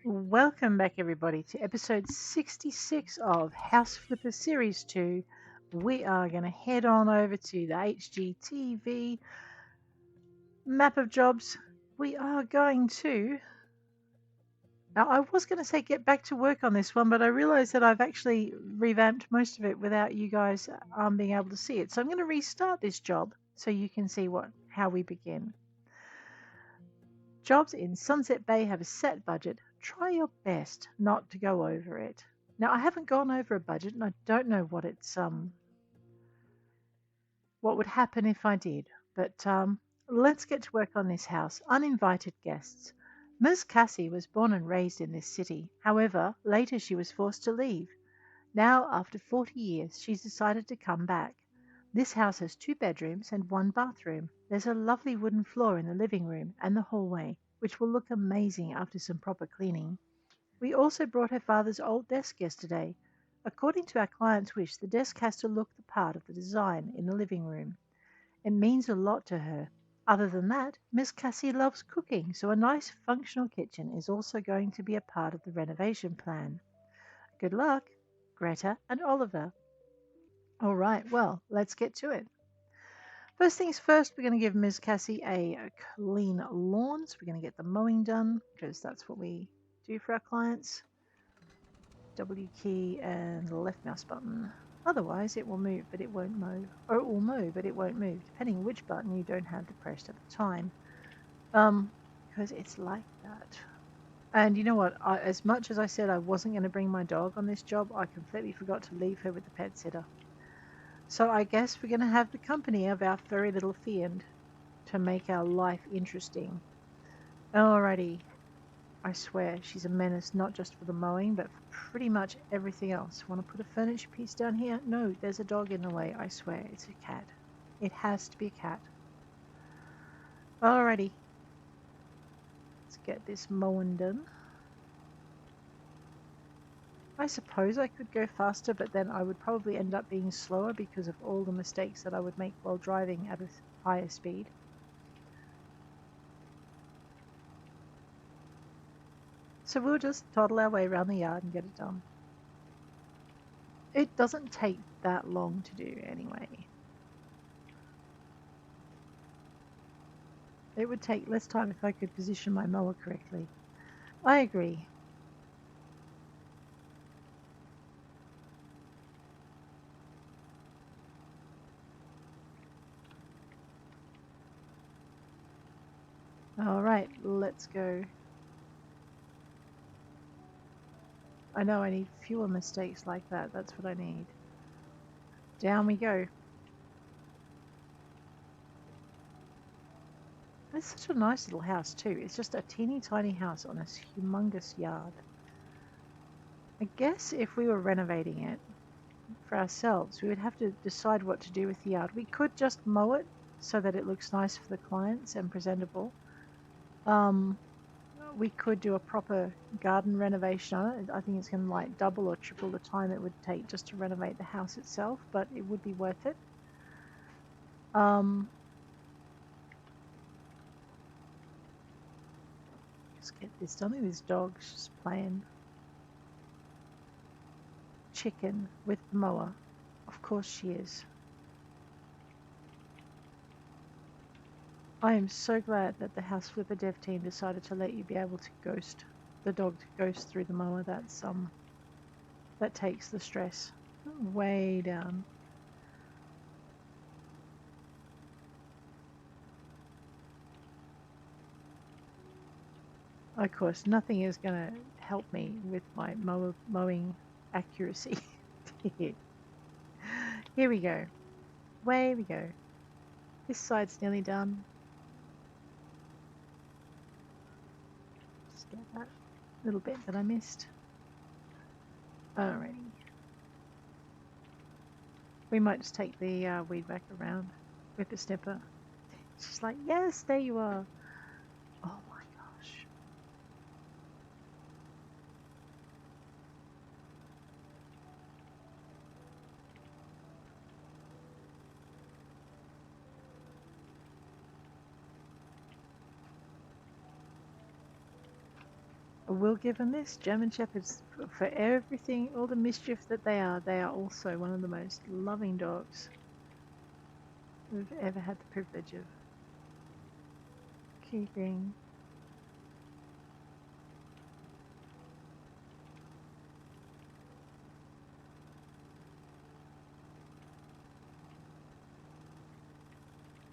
Welcome back, everybody, to episode 66 of House Flipper Series 2. We are going to head on over to the HGTV map of jobs. We are going to. Now, I was going to say get back to work on this one, but I realized that I've actually revamped most of it without you guys being able to see it. So I'm going to restart this job so you can see how we begin. Jobs in Sunset Bay have a set budget. Try your best not to go over it. Now, I haven't gone over a budget, and I don't know what what would happen if I did. But let's get to work on this house. Uninvited guests. Ms. Cassie was born and raised in this city. However, later she was forced to leave. Now, after 40 years, she's decided to come back. This house has 2 bedrooms and 1 bathroom. There's a lovely wooden floor in the living room and the hallway, which will look amazing after some proper cleaning. We also brought her father's old desk yesterday. According to our client's wish, the desk has to look the part of the design in the living room. It means a lot to her. Other than that, Miss Cassie loves cooking, so a nice functional kitchen is also going to be a part of the renovation plan. Good luck, Greta and Oliver. All right, well, let's get to it. First things first, we're going to give Ms. Cassie a clean lawn. So we're going to get the mowing done because that's what we do for our clients. W key and the left mouse button. Otherwise, it will move, but it won't mow. Or it will mow, but it won't move, depending which button you don't have depressed at the time. Because it's like that. And you know what? As much as I said I wasn't going to bring my dog on this job, I completely forgot to leave her with the pet sitter. So I guess we're going to have the company of our furry little fiend to make our life interesting. Alrighty. I swear, she's a menace not just for the mowing, but for pretty much everything else. Want to put a furniture piece down here? No, there's a dog in the way. I swear, it's a cat. It has to be a cat. Alrighty. Let's get this mowing done. I suppose I could go faster, but then I would probably end up being slower because of all the mistakes that I would make while driving at a higher speed. So we'll just toddle our way around the yard and get it done. It doesn't take that long to do anyway. It would take less time if I could position my mower correctly. I agree. Alright, let's go. I know I need fewer mistakes like that. That's what I need. Down we go. It's such a nice little house too. It's just a teeny tiny house on a humongous yard. I guess if we were renovating it for ourselves, we would have to decide what to do with the yard. We could just mow it so that it looks nice for the clients and presentable. We could do a proper garden renovation on it. I think it's going to like double or triple the time it would take just to renovate the house itself, but it would be worth it. Let's get this done. This dog's just playing chicken with the mower. Of course she is. I am so glad that the House Flipper dev team decided to let you be able to ghost the dog to ghost through the mower. That takes the stress way down. Of course, nothing is going to help me with my mowing accuracy. Here we go. Way we go. This side's nearly done. Just get that little bit that I missed. Alrighty. We might just take the weed whacker around with the snipper. She's like, yes, there you are. Oh my gosh. We'll give them this. German Shepherds, for everything, all the mischief that they are also one of the most loving dogs we've ever had the privilege of keeping.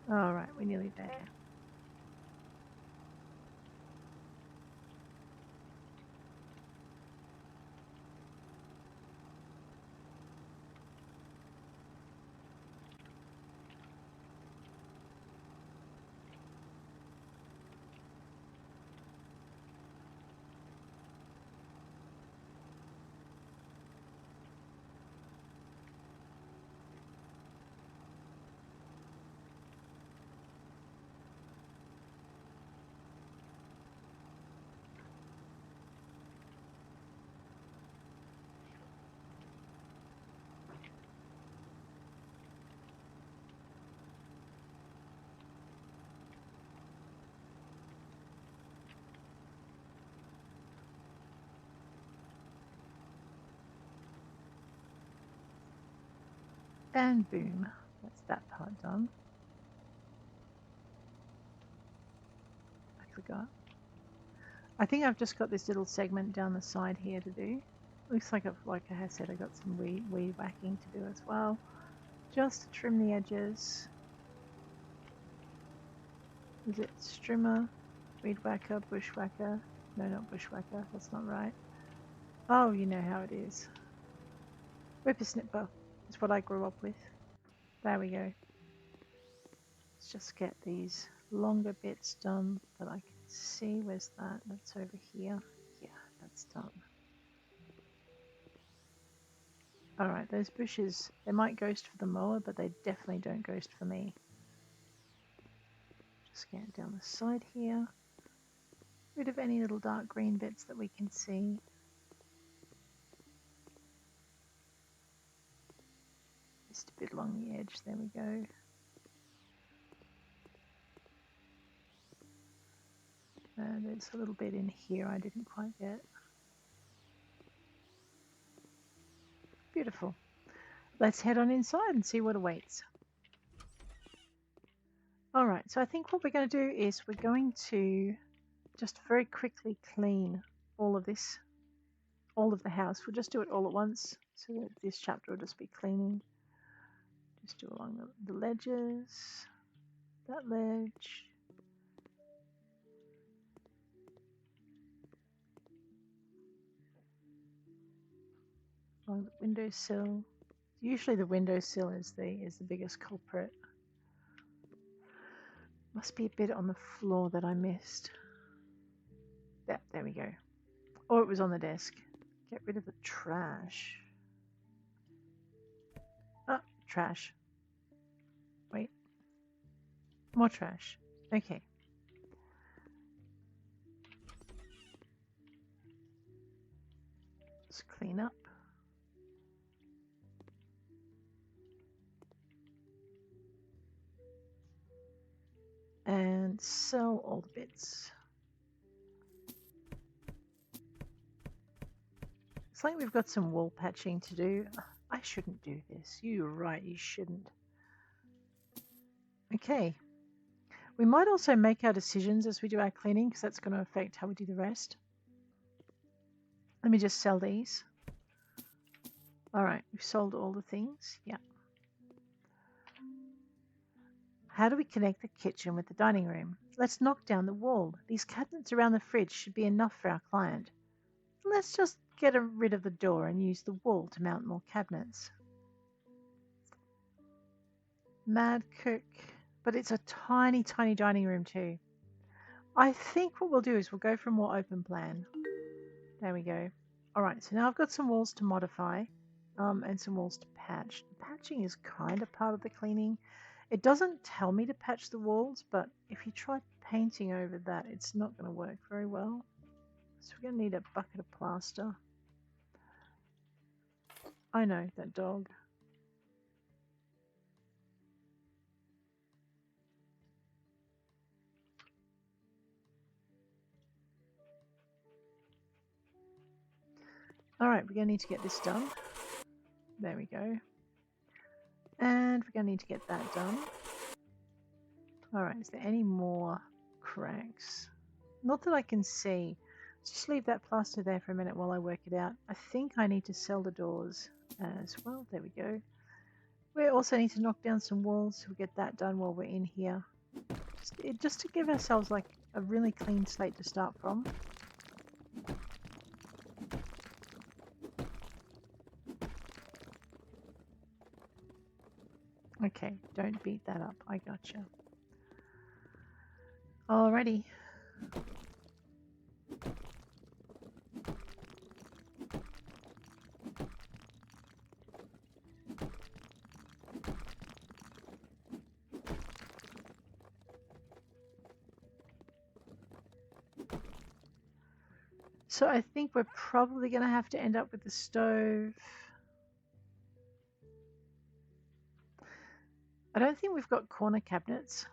All right, we're nearly there. And boom, that's that part done. I forgot. I think I've just got this little segment down the side here to do. Looks like like I said, I got some weed whacking to do as well, just to trim the edges. Is it strimmer, weed whacker, bushwhacker? No, not bushwhacker. That's not right. Oh, you know how it is. Whippersnipper is what I grew up with. There we go. Let's just get these longer bits done that I can see. Where's that? That's over here. Yeah, that's done. Alright, those bushes, they might ghost for the mower, but they definitely don't ghost for me. Just get down the side here. Rid of any little dark green bits that we can see. Just a bit along the edge, there we go. There's a little bit in here I didn't quite get. Beautiful. Let's head on inside and see what awaits. Alright, so I think what we're going to do is we're going to just very quickly clean all of this, all of the house. We'll just do it all at once, so that this chapter will just be cleaning. Just do along the ledges, that ledge. Along the windowsill. Usually the windowsill is the biggest culprit. Must be a bit on the floor that I missed. There we go. Or it was on the desk. Get rid of the trash. Oh, trash. Wait. More trash. Okay. Just clean up. And sell all the bits. It's like we've got some wall patching to do. I shouldn't do this. You're right, you shouldn't. Okay. We might also make our decisions as we do our cleaning, because that's going to affect how we do the rest. Let me just sell these. Alright, we've sold all the things. Yeah. How do we connect the kitchen with the dining room? Let's knock down the wall. These cabinets around the fridge should be enough for our client. Let's just get rid of the door and use the wall to mount more cabinets. Mad cook. But it's a tiny, tiny dining room too. I think what we'll do is we'll go for a more open plan. There we go. Alright, so now I've got some walls to modify and some walls to patch. Patching is kind of part of the cleaning. It doesn't tell me to patch the walls, but if you try painting over that, it's not going to work very well. So we're going to need a bucket of plaster. I know, that dog. Alright, we're going to need to get this done. There we go. And we're going to need to get that done. Alright, is there any more cracks? Not that I can see. Just leave that plaster there for a minute while I work it out. I think I need to sell the doors as well. There we go. We also need to knock down some walls, so we'll get that done while we're in here. Just to give ourselves like a really clean slate to start from. Okay, don't beat that up. I gotcha. Alrighty. So I think we're probably going to have to end up with the stove. I don't think we've got corner cabinets.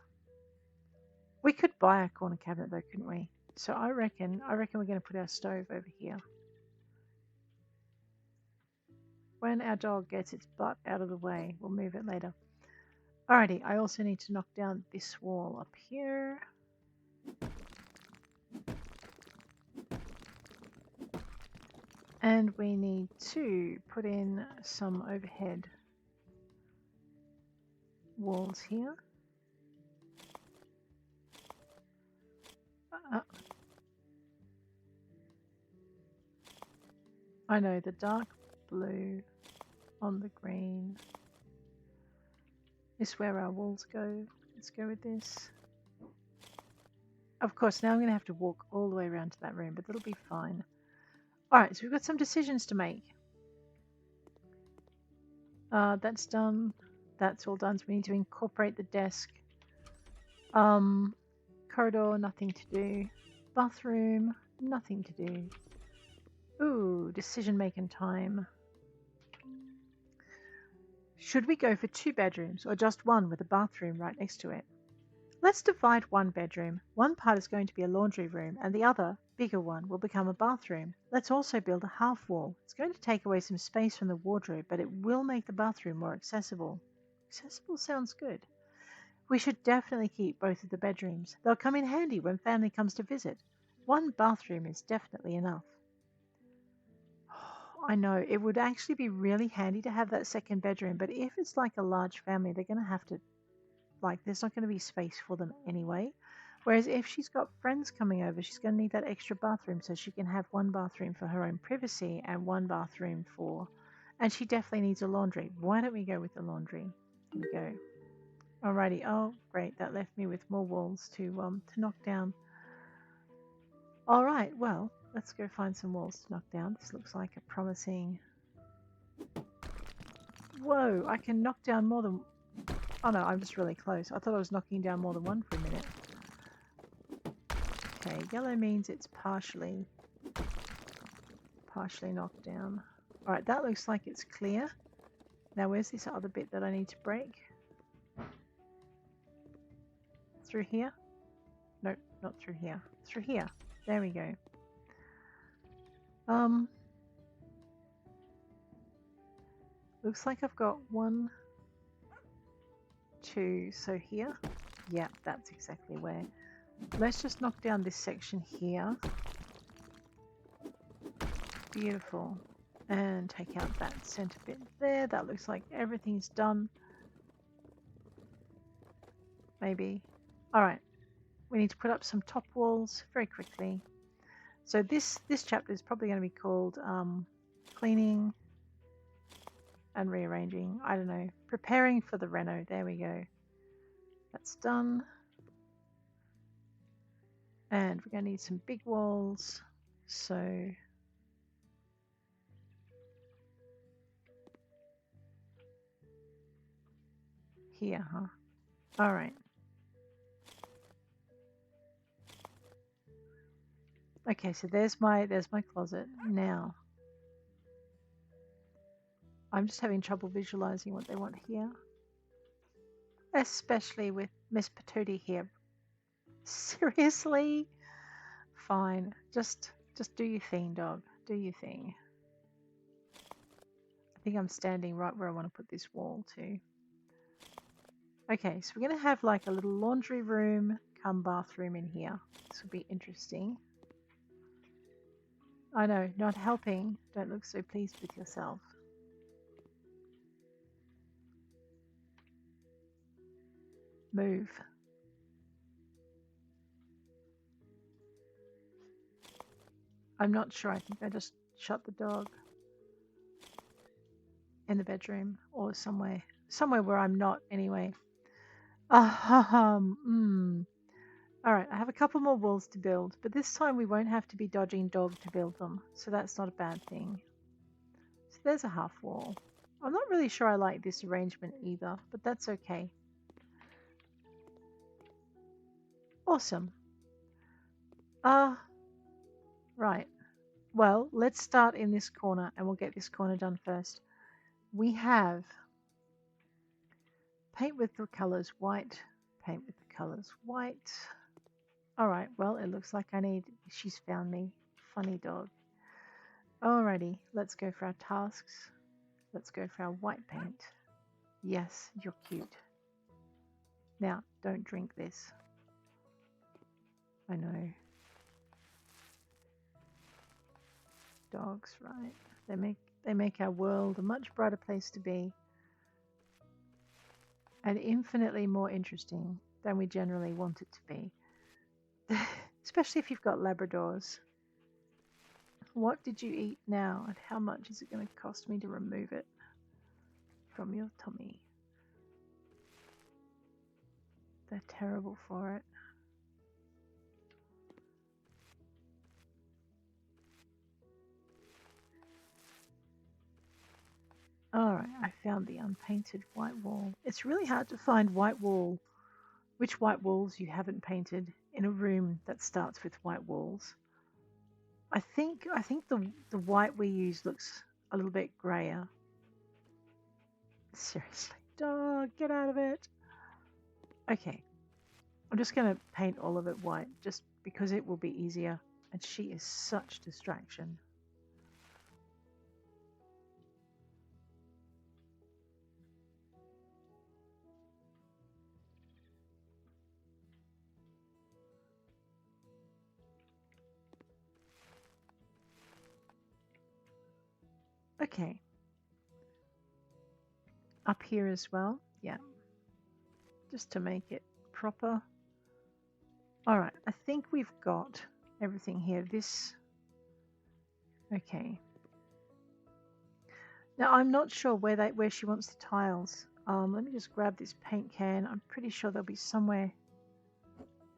We could buy a corner cabinet though, couldn't we? So I reckon we're going to put our stove over here. When our dog gets its butt out of the way, we'll move it later. Alrighty, I also need to knock down this wall up here. And we need to put in some overhead walls here. I know, the dark blue on the green is where our walls go. Let's go with this. Of course, now I'm going to have to walk all the way around to that room, but that'll be fine. Alright, so we've got some decisions to make. That's done. That's all done. So we need to incorporate the desk. Corridor, nothing to do. Bathroom, nothing to do. Ooh, decision making time. Should we go for 2 bedrooms or just one with a bathroom right next to it? Let's divide one bedroom. One part is going to be a laundry room and the other, bigger one, will become a bathroom. Let's also build a half wall. It's going to take away some space from the wardrobe, but it will make the bathroom more accessible. Accessible sounds good. We should definitely keep both of the bedrooms. They'll come in handy when family comes to visit. One bathroom is definitely enough. I know, it would actually be really handy to have that second bedroom, but if it's like a large family, they're going to have to, like, there's not going to be space for them anyway. Whereas if she's got friends coming over, she's going to need that extra bathroom so she can have one bathroom for her own privacy and one bathroom for, and she definitely needs a laundry. Why don't we go with the laundry? Here we go. Alrighty, oh great, that left me with more walls to knock down. Alright, well, let's go find some walls to knock down. This looks like a promising... Whoa, I can knock down more than... Oh no, I'm just really close. I thought I was knocking down more than one for a minute. Okay, yellow means it's partially knocked down. Alright, that looks like it's clear. Now where's this other bit that I need to break? Through here? Nope, not through here. Through here. There we go. Looks like I've got 1, 2, so here. Yeah, that's exactly where. Let's just knock down this section here. Beautiful. And take out that center bit there. That looks like everything's done. Maybe. Alright. We need to put up some top walls very quickly. So this chapter is probably going to be called cleaning and rearranging. I don't know. Preparing for the reno. There we go. That's done. And we're going to need some big walls. So here, huh? All right. Okay, so there's my closet. Now, I'm just having trouble visualizing what they want here. Especially with Miss Patootie here. Seriously? Fine. Just do your thing, dog. Do your thing. I think I'm standing right where I want to put this wall too. Okay, so we're going to have like a little laundry room come bathroom in here. This will be interesting. I know, not helping. Don't look so pleased with yourself. Move. I'm not sure. I think I just shut the dog in the bedroom or somewhere where I'm not anyway. All right, I have a couple more walls to build, but this time we won't have to be dodging dog to build them, so that's not a bad thing. So there's a half wall. I'm not really sure I like this arrangement either, but that's okay. Awesome. Right. Well, let's start in this corner and we'll get this corner done first. We have paint with the colors white, paint with the colors white. All right, well, it looks like she's found me. Funny dog. Alrighty, let's go for our tasks. Let's go for our white paint. Yes, you're cute. Now, don't drink this. I know. Dogs, right? They make our world a much brighter place to be. And infinitely more interesting than we generally want it to be. Especially if you've got Labradors. What did you eat now, and how much is it going to cost me to remove it from your tummy? They're terrible for it. Alright, I found the unpainted white wall. It's really hard to find which white walls you haven't painted in a room that starts with white walls. I think the white we use looks a little bit grayer. Seriously, dog, get out of it. Okay, I'm just going to paint all of it white just because it will be easier, and she is such distraction. Okay. Up here as well. Yeah. Just to make it proper. Alright, I think we've got everything here. Okay. Now I'm not sure where she wants the tiles. Let me just grab this paint can. I'm pretty sure there'll be somewhere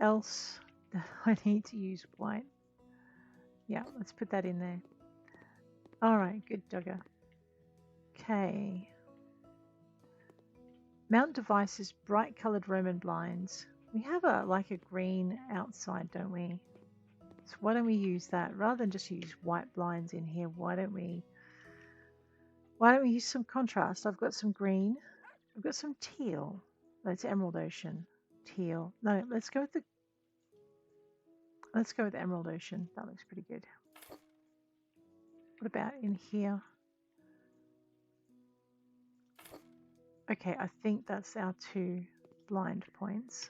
else that I need to use white. Yeah, let's put that in there. Alright, good dogger. Okay. Mount devices, bright coloured Roman blinds. We have like a green outside, don't we? So why don't we use that rather than just use white blinds in here? Why don't we use some contrast? I've got some green. I've got some teal. That's Emerald Ocean. Teal. No, let's go with Emerald Ocean. That looks pretty good. What about in here? Okay, I think that's our 2 blind points.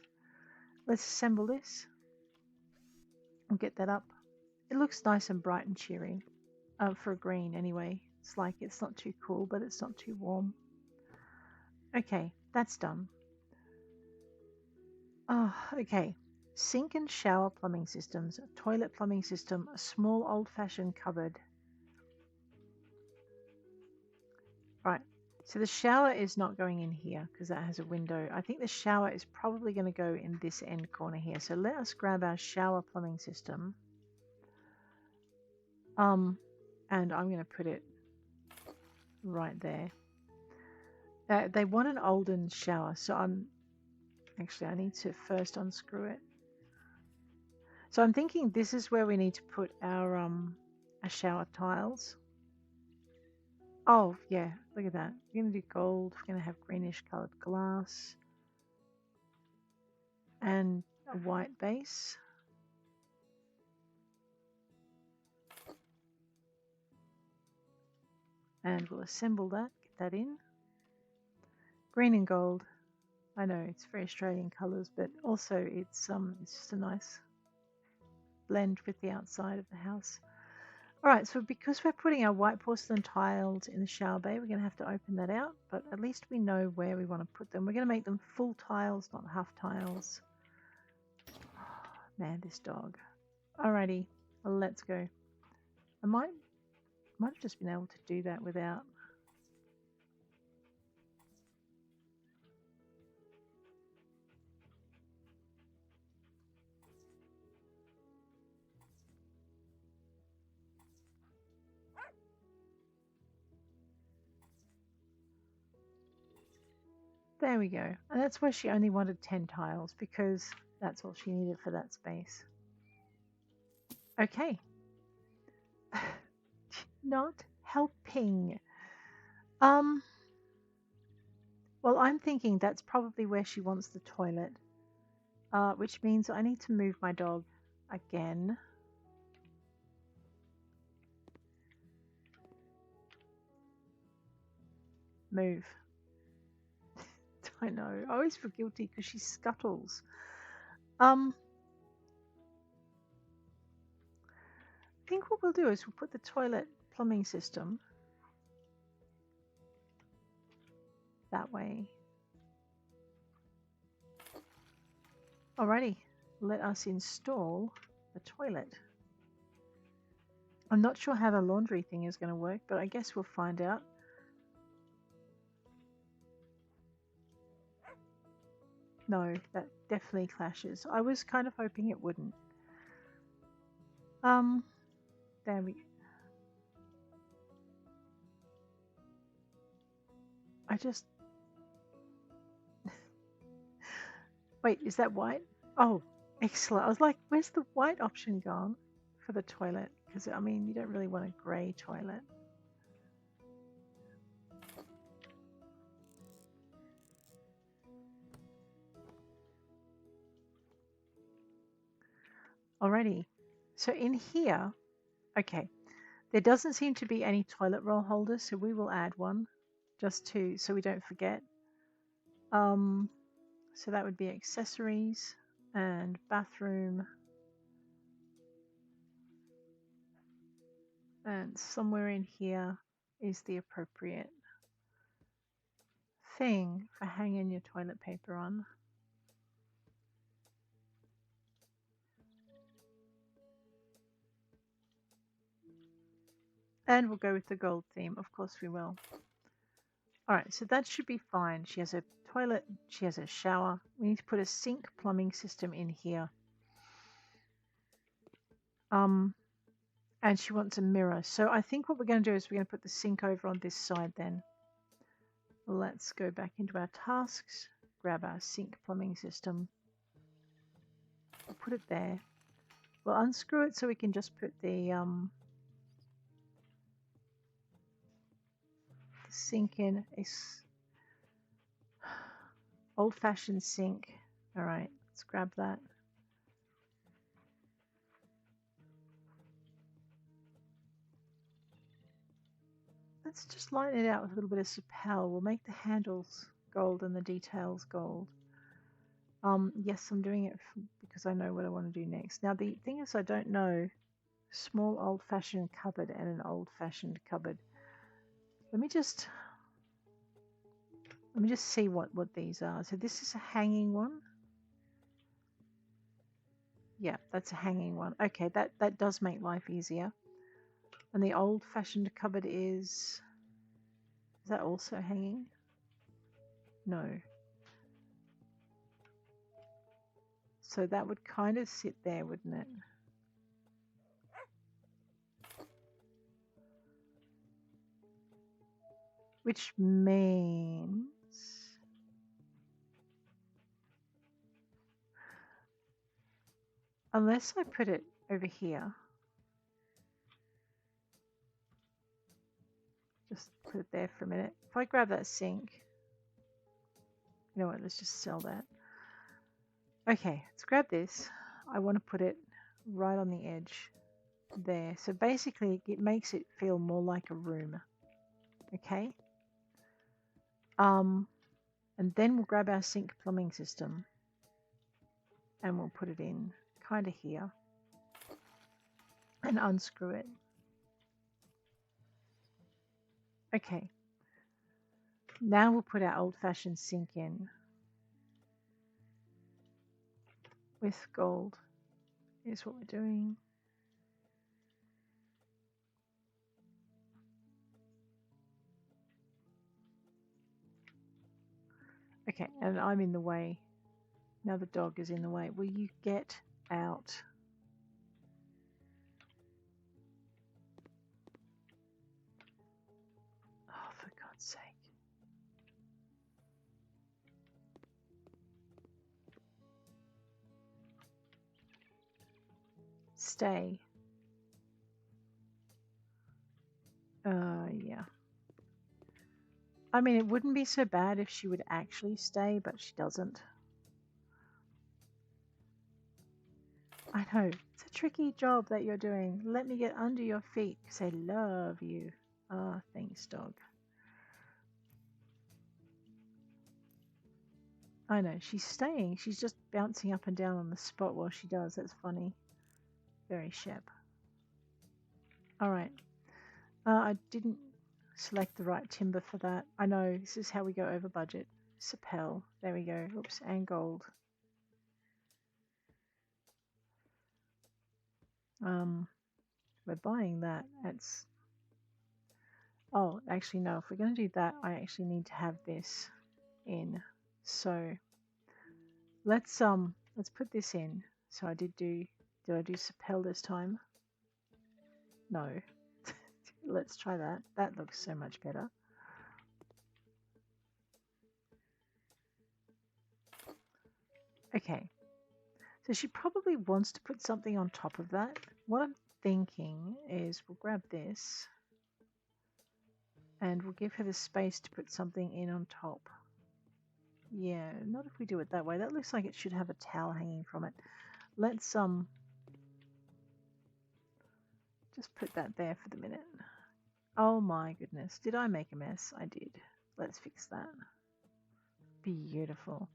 Let's assemble this and get that up. It looks nice and bright and cheery. For a green anyway. It's like it's not too cool, but it's not too warm. Okay, that's done. Okay. Sink and shower plumbing systems, a toilet plumbing system, a small old-fashioned cupboard. Right, so the shower is not going in here because that has a window. I think the shower is probably going to go in this end corner here. So let us grab our shower plumbing system. And I'm going to put it right there. They want an olden shower, so I need to first unscrew it. So I'm thinking this is where we need to put our shower tiles. Oh yeah, look at that. We're gonna do gold. We're gonna have greenish colored glass and a white base. And we'll assemble that, get that in. Green and gold. I know it's very Australian colours, but also it's just a nice blend with the outside of the house. Alright, so because we're putting our white porcelain tiles in the shower bay, we're going to have to open that out, but at least we know where we want to put them. We're going to make them full tiles, not half tiles. Man, this dog. Alrighty, well, let's go. I might have just been able to do that without... There we go. And that's why she only wanted 10 tiles, because that's all she needed for that space. Okay. Not helping. Well, I'm thinking that's probably where she wants the toilet, which means I need to move my dog again. Move. I know. I always feel guilty because she scuttles. I think what we'll do is we'll put the toilet plumbing system that way. Alrighty, let us install the toilet. I'm not sure how the laundry thing is going to work, but I guess we'll find out. No, that definitely clashes. I was kind of hoping it wouldn't. There we... I just... Wait, is that white? Oh, excellent. I was like, where's the white option gone for the toilet? Because, I mean, you don't really want a grey toilet. Alrighty. So in here, okay, there doesn't seem to be any toilet roll holders, so we will add one just to, so we don't forget. So that would be accessories and bathroom. And somewhere in here is the appropriate thing for hanging your toilet paper on. And we'll go with the gold theme. Of course we will. Alright, so that should be fine. She has a toilet, she has a shower. We need to put a sink plumbing system in here. And she wants a mirror. So I think what we're going to do is we're going to put the sink over on this side then. Let's go back into our tasks, grab our sink plumbing system. We'll put it there. We'll unscrew it so we can just put the sink in. A old-fashioned sink. All right, let's grab that. Let's just line it out with a little bit of sapel. We'll make the handles gold and the details gold. Yes, I'm doing it because I know what I want to do next. Now, the thing is, I don't know small old-fashioned cupboard and an old-fashioned cupboard. Let me just see what these are. So this is a hanging one. Yeah, that's a hanging one. Okay, that does make life easier. And the old-fashioned cupboard is that also hanging? No. So that would kind of sit there, wouldn't it? Which means unless I put it over here, just put it there for a minute. If I grab that sink, you know what, let's just sell that. Okay, let's grab this. I want to put it right on the edge there. So basically it makes it feel more like a room. Okay. And then we'll grab our sink plumbing system and we'll put it in kind of here and unscrew it. Okay. Now we'll put our old-fashioned sink in with gold. Here's what we're doing. Okay, and I'm in the way. Now the dog is in the way. Will you get out? Oh, for God's sake. Stay. Yeah. I mean, it wouldn't be so bad if she would actually stay, but she doesn't. I know. It's a tricky job that you're doing. Let me get under your feet because I love you. Ah, thanks, dog. I know. She's staying. She's just bouncing up and down on the spot while she does. That's funny. Very Shep. Alright. I didn't select the right timber for that. I know. This is how we go over budget. Sapel. There we go. Oops. And gold. We're buying that. It's... Oh, actually, no. If we're going to do that, I actually need to have this in. So let's put this in. So did I do Sapel this time? No. Let's try that. That looks so much better. Okay. So she probably wants to put something on top of that. What I'm thinking is we'll grab this and we'll give her the space to put something in on top. Yeah, not if we do it that way. That looks like it should have a towel hanging from it. Let's just put that there for the minute. Oh my goodness, did I make a mess? I did. Let's fix that. Beautiful.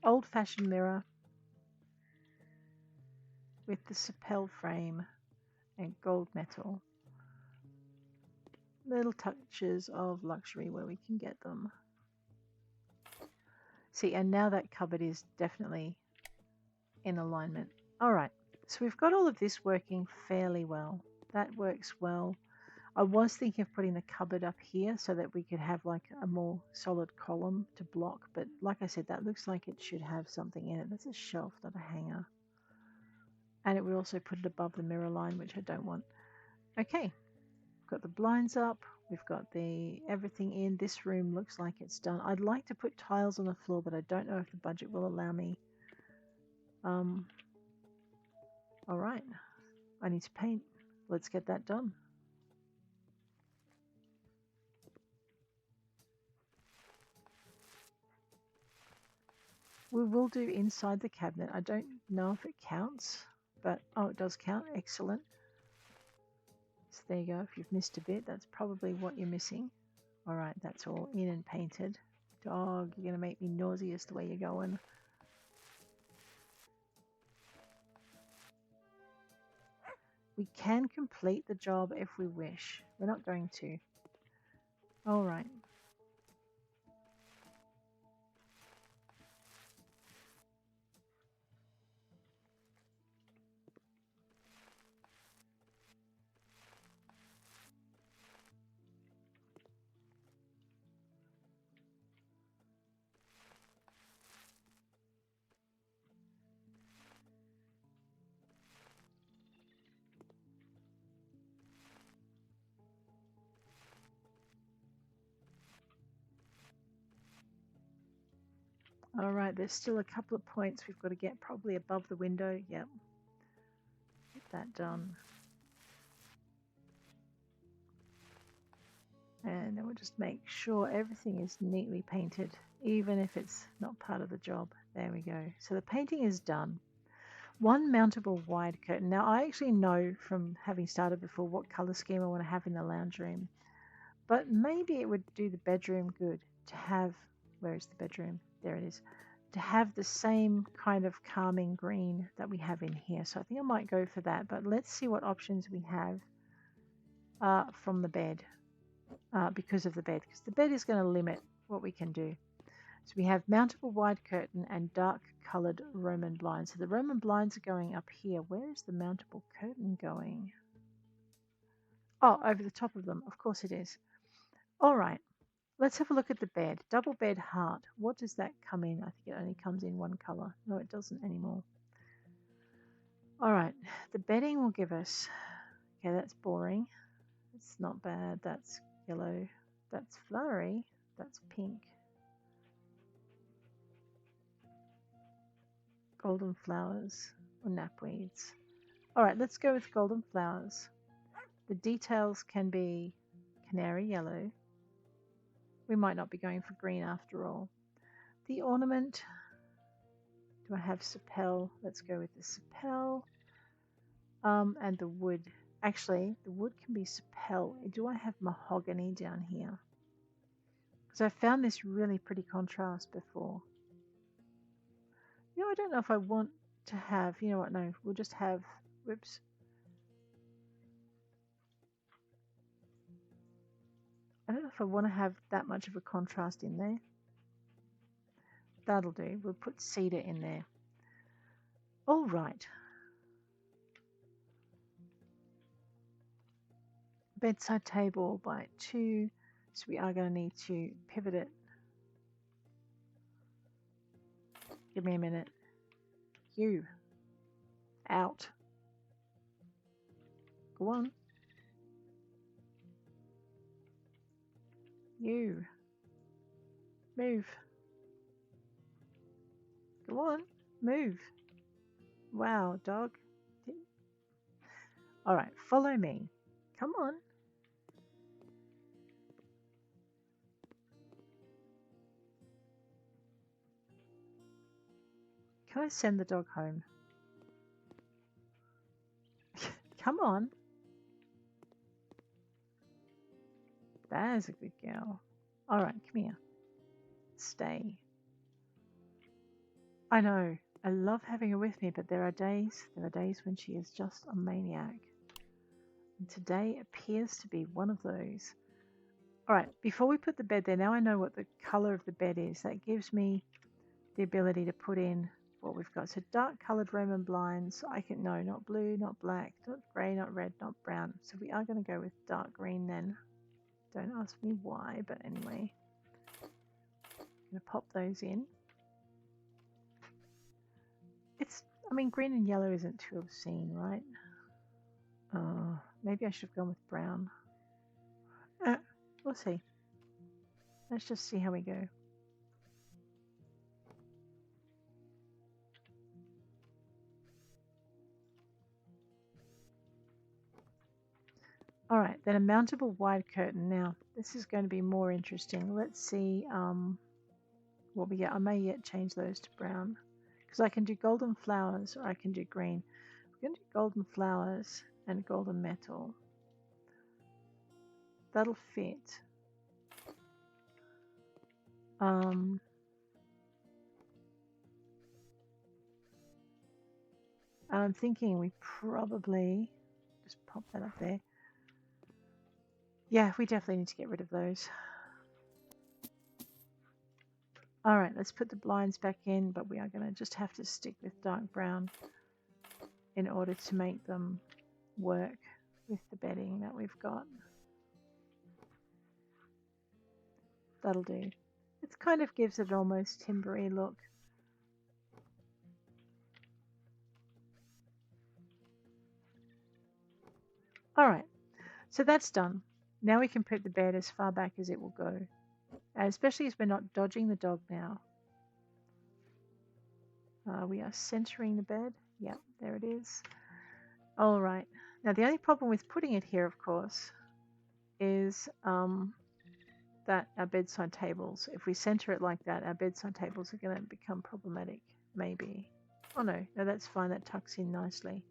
Old-fashioned mirror with the Sapel frame and gold metal. Little touches of luxury where we can get them. See, and now that cupboard is definitely in alignment. All right, so we've got all of this working fairly well. That works well. I was thinking of putting the cupboard up here so that we could have like a more solid column to block, but like I said, that looks like it should have something in it. That's a shelf, not a hanger. And it would also put it above the mirror line, which I don't want. Okay, we've got the blinds up. We've got everything in. This room looks like it's done. I'd like to put tiles on the floor, but I don't know if the budget will allow me. All right, I need to paint. Let's get that done. We will do inside the cabinet. I don't know if it counts, but oh, it does count. Excellent. So there you go. If you've missed a bit, that's probably what you're missing. All right, that's all in and painted. Dog, you're going to make me nauseous the way you're going. We can complete the job if we wish. We're not going to. All right. All right, there's still a couple of points we've got to get probably above the window. Yep. Get that done. And then we'll just make sure everything is neatly painted, even if it's not part of the job. There we go. So the painting is done. One mountable wide curtain. Now I actually know from having started before what color scheme I want to have in the lounge room. But maybe it would do the bedroom good to have, where is the bedroom? There it is. To have the same kind of calming green that we have in here. So I think I might go for that. But let's see what options we have from the bed because of the bed. Because the bed is going to limit what we can do. So we have mountable wide curtain and dark coloured Roman blinds. So the Roman blinds are going up here. Where is the mountable curtain going? Oh, over the top of them. Of course it is. All right. Let's have a look at the bed. Double bed heart. What does that come in? I think it only comes in one colour. No, it doesn't anymore. All right. The bedding will give us... Okay, that's boring. It's not bad. That's yellow. That's flowery. That's pink. Golden flowers or knapweeds. All right, let's go with golden flowers. The details can be canary yellow. We might not be going for green after all. The ornament, do I have sapel? Let's go with the sapel. And the wood. Actually, the wood can be sapel. Do I have mahogany down here? Because I found this really pretty contrast before. I don't know if I want to have, you know what, no, we'll just have, whoops. I don't know if I want to have that much of a contrast in there. That'll do. We'll put cedar in there. All right. Bedside table by 2. So we are going to need to pivot it. Give me a minute. You. Out. Go on. You. Move. Go on. Move. Wow, dog. All right, follow me. Come on. Can I send the dog home? Come on. That is a good girl. All right, come here. Stay. I know. I love having her with me, but there are days when she is just a maniac. And today appears to be one of those. All right, before we put the bed there, now I know what the color of the bed is. That gives me the ability to put in what we've got. So dark colored Roman blinds. I can, no, not blue, not black, not gray, not red, not brown. So we are going to go with dark green then. Don't ask me why, but anyway. I'm going to pop those in. I mean, green and yellow isn't too obscene, right? Maybe I should have gone with brown. We'll see. Let's just see how we go. All right, then a mountable wide curtain. Now, this is going to be more interesting. Let's see what we get. I may yet change those to brown because I can do golden flowers or I can do green. We're going to do golden flowers and golden metal. That'll fit. I'm thinking we probably just pop that up there. Yeah, we definitely need to get rid of those. All right, let's put the blinds back in, but we are going to just have to stick with dark brown in order to make them work with the bedding that we've got. That'll do. It kind of gives it almost timbery look. All right, so that's done. Now we can put the bed as far back as it will go, especially as we're not dodging the dog now. We are centering the bed. Yep, there it is. All right. Now the only problem with putting it here, of course, is that our bedside tables, if we center it like that, our bedside tables are going to become problematic, maybe. Oh no, that's fine. That tucks in nicely.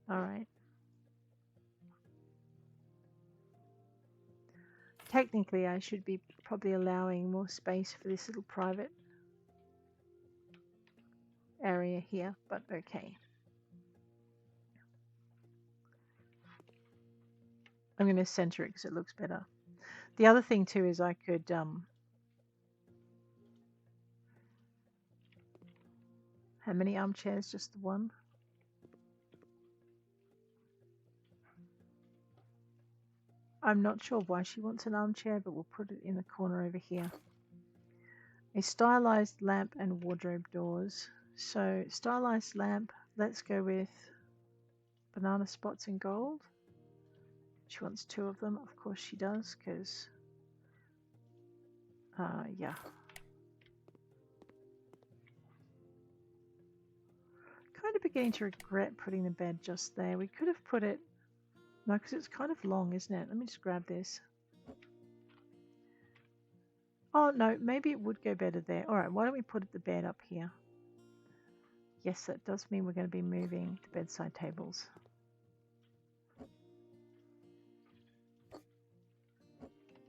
All right. Technically, I should be probably allowing more space for this little private area here, but okay. I'm going to center it because it looks better. The other thing too is I could how many armchairs? Just the one? I'm not sure why she wants an armchair, but we'll put it in the corner over here. A stylized lamp and wardrobe doors. So stylized lamp, let's go with banana spots in gold. She wants 2 of them. Of course she does, because yeah. Kind of beginning to regret putting the bed just there. We could have put it, no, because it's kind of long, isn't it? Let me just grab this. Oh no, maybe it would go better there. All right, why don't we put the bed up here? Yes, that does mean we're going to be moving the bedside tables.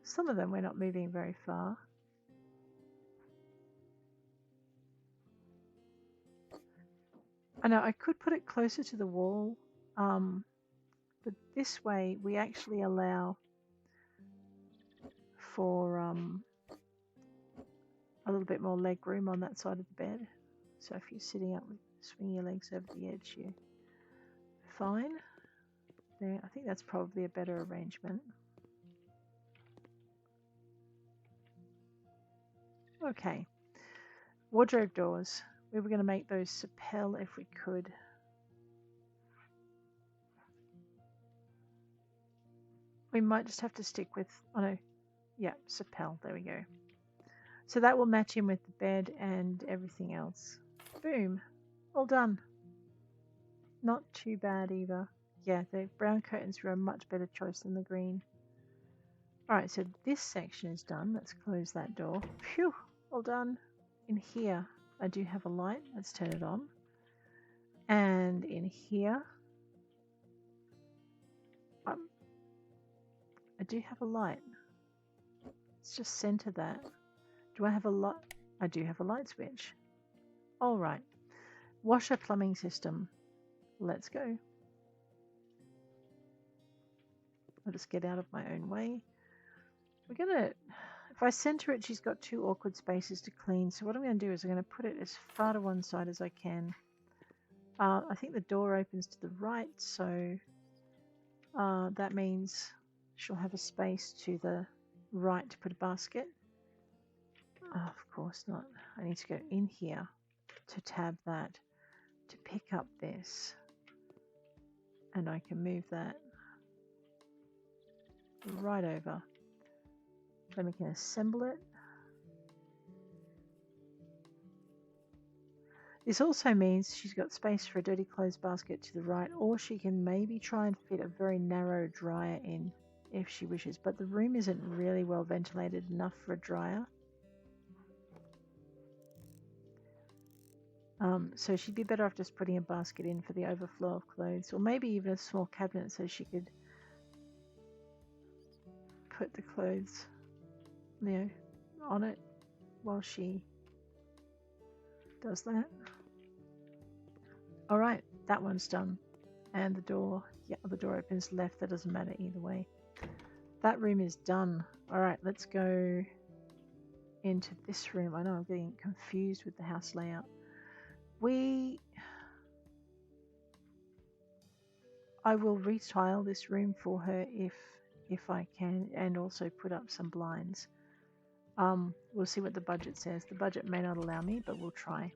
Some of them we're not moving very far. I know I could put it closer to the wall, but this way we actually allow for a little bit more leg room on that side of the bed. So if you're sitting up with swinging your legs over the edge, you're fine. There, I think that's probably a better arrangement. Okay, wardrobe doors. We were going to make those Sapel if we could. We might just have to stick with, oh no, yeah, Sapel, there we go. So that will match in with the bed and everything else. Boom, all done. Not too bad either. Yeah, the brown curtains were a much better choice than the green. Alright, so this section is done. Let's close that door. Phew, all done. In here, I do have a light. Let's turn it on. And in here, I do have a light. Let's just center that. Do I have a light? I do have a light switch. Alright. Washer plumbing system. Let's go. I'll just get out of my own way. We're going to, if I center it, she's got 2 awkward spaces to clean. So what I'm going to do is I'm going to put it as far to one side as I can. I think the door opens to the right, so that means she'll have a space to the right to put a basket. Of course not. I need to go in here to tab that, to pick up this, and I can move that right over. Then we can assemble it. This also means she's got space for a dirty clothes basket to the right, or she can maybe try and fit a very narrow dryer in if she wishes, but the room isn't really well ventilated enough for a dryer. So she'd be better off just putting a basket in for the overflow of clothes, or maybe even a small cabinet so she could put the clothes, you know, on it while she does that. All right, that one's done. And the door, yeah, the door opens left. That doesn't matter either way. That room is done. All right, let's go into this room. I know I'm getting confused with the house layout. I will retile this room for her if I can, and also put up some blinds. We'll see what the budget says. The budget may not allow me, but we'll try.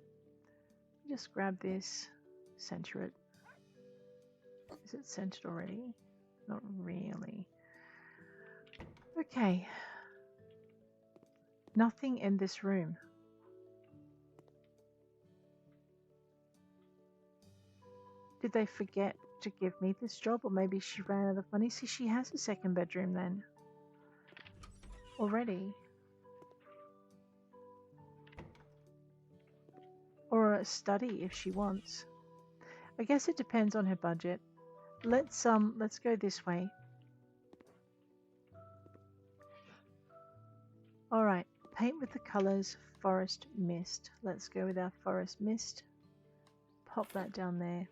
Just grab this, center it. Is it centered already? Not really. Okay. Nothing in this room. Did they forget to give me this job, or maybe she ran out of money? See, she has a second bedroom then. Already. Or a study if she wants. I guess it depends on her budget. Let's go this way. Alright, paint with the colors Forest Mist. Let's go with our Forest Mist. Pop that down there.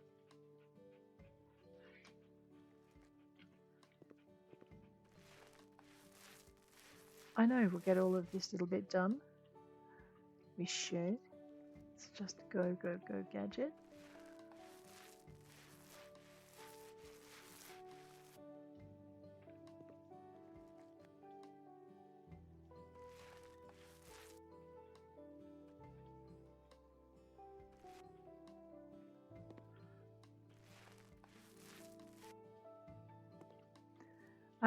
I know we'll get all of this little bit done. We should. Let's just go, go, go, gadget.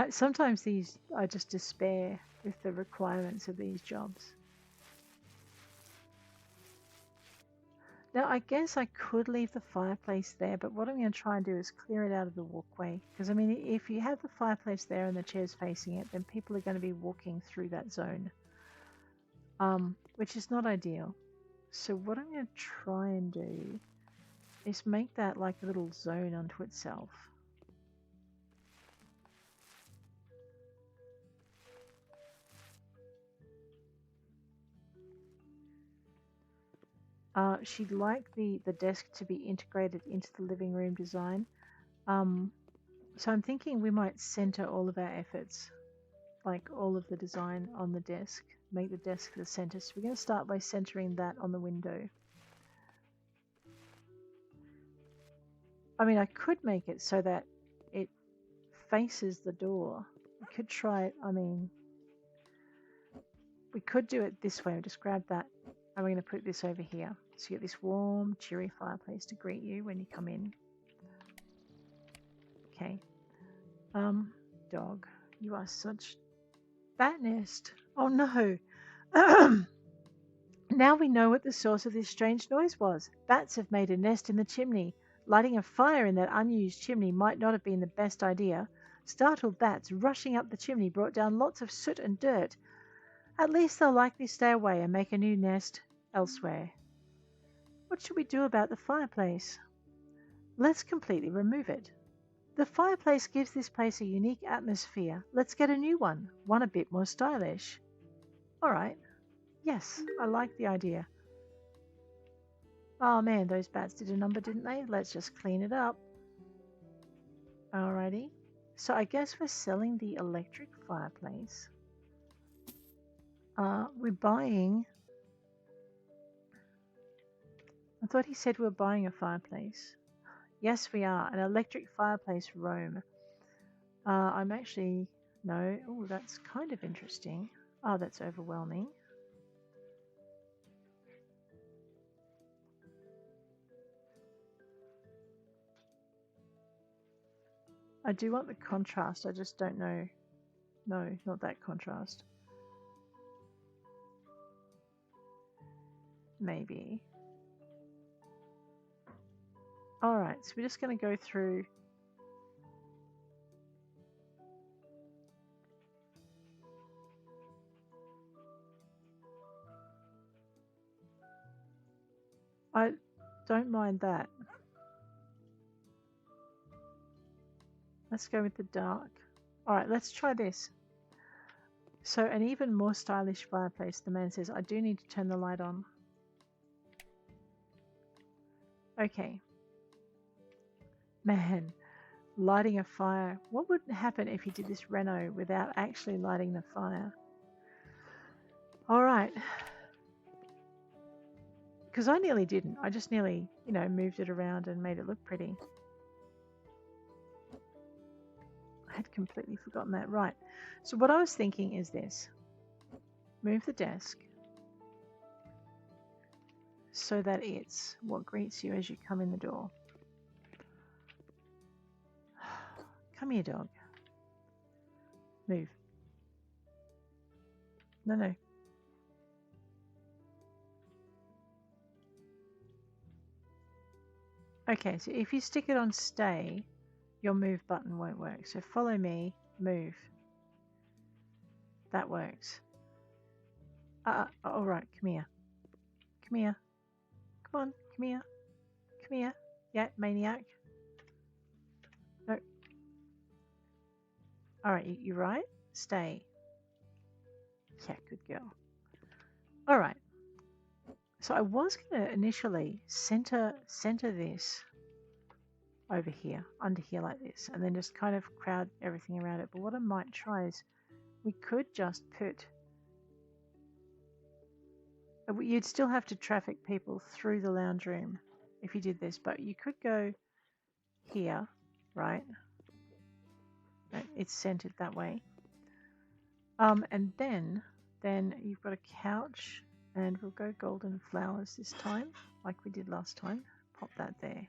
Sometimes I just despair with the requirements of these jobs. Now, I guess I could leave the fireplace there, but what I'm going to try and do is clear it out of the walkway. Because, I mean, if you have the fireplace there and the chairs facing it, then people are going to be walking through that zone, which is not ideal. So what I'm going to try and do is make that like a little zone unto itself. She'd like the desk to be integrated into the living room design. So I'm thinking we might center all of our efforts, like all of the design on the desk, make the desk the center. So we're going to start by centering that on the window. I mean, I could make it so that it faces the door. We could try it, I mean, we could do it this way. I'll just grab that and we're going to put this over here. So you get this warm, cheery fireplace to greet you when you come in. Okay. Dog, you are such bat nest. Oh no. Now we know what the source of this strange noise was. Bats have made a nest in the chimney. Lighting a fire in that unused chimney might not have been the best idea. Startled bats rushing up the chimney brought down lots of soot and dirt. At least they'll likely stay away and make a new nest elsewhere. What should we do about the fireplace? Let's completely remove it. The fireplace gives this place a unique atmosphere. Let's get a new one a bit more stylish. Alright. Yes, I like the idea. Oh man, those bats did a number, didn't they? Let's just clean it up. Alrighty. So I guess we're selling the electric fireplace. We're buying... I thought he said we were buying a fireplace. Yes, we are. An electric fireplace room. I'm actually... No. Oh, that's kind of interesting. Oh, that's overwhelming. I do want the contrast. I just don't know. No, not that contrast. Maybe. Alright, so we're just going to go through... I don't mind that. Let's go with the dark. Alright, let's try this. So an even more stylish fireplace. The man says, I do need to turn the light on. Okay. Man, lighting a fire. What would happen if you did this reno without actually lighting the fire? Alright. Because I nearly didn't. I just nearly, you know, moved it around and made it look pretty. I had completely forgotten that. Right. So what I was thinking is this. Move the desk so that it's what greets you as you come in the door. Come here, dog. Move. No. Okay, so if you stick it on stay, your move button won't work. So follow me, move. That works. Alright, come here. Come here. Come on, come here. Come here. Yeah, maniac. No. Alright, you right? Stay. Yeah, good girl. All right. So I was going to initially center this over here, under here like this, and then just kind of crowd everything around it. But what I might try is we could just put, you'd still have to traffic people through the lounge room if you did this, but you could go here, right? It's centered that way. And then you've got a couch, and we'll go golden flowers this time, like we did last time. Pop that there.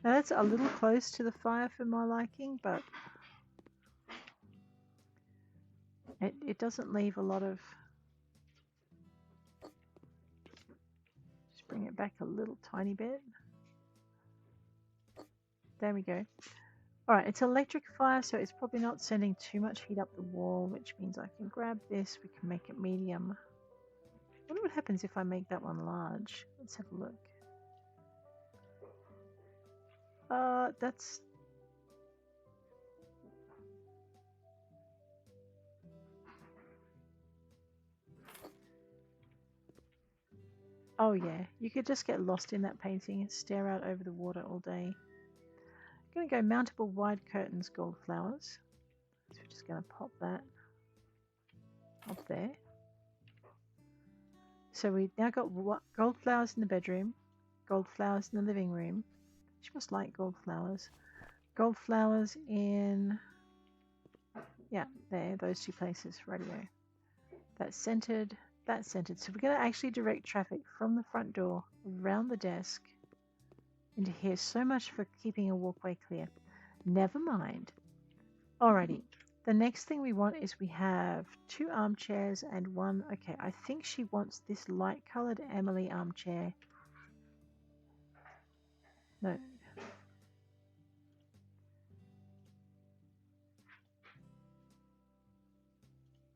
Now that's a little close to the fire for my liking, but it doesn't leave a lot of. Just bring it back a little tiny bit. There we go. Alright, it's electric fire, so it's probably not sending too much heat up the wall, which means I can grab this, we can make it medium. I wonder what happens if I make that one large. Let's have a look. That's... Oh yeah, you could just get lost in that painting and stare out over the water all day. I'm going to go mountable wide curtains, gold flowers. So we're just going to pop that up there. So we've now got gold flowers in the bedroom, gold flowers in the living room. She must like gold flowers. Gold flowers in, yeah, there, those two places, radio. That's centered, that's centered. So we're going to actually direct traffic from the front door, around the desk, into here. So much for keeping a walkway clear. Never mind. Alrighty. The next thing we want is we have 2 armchairs and 1, okay, I think she wants this light colored Emily armchair. No.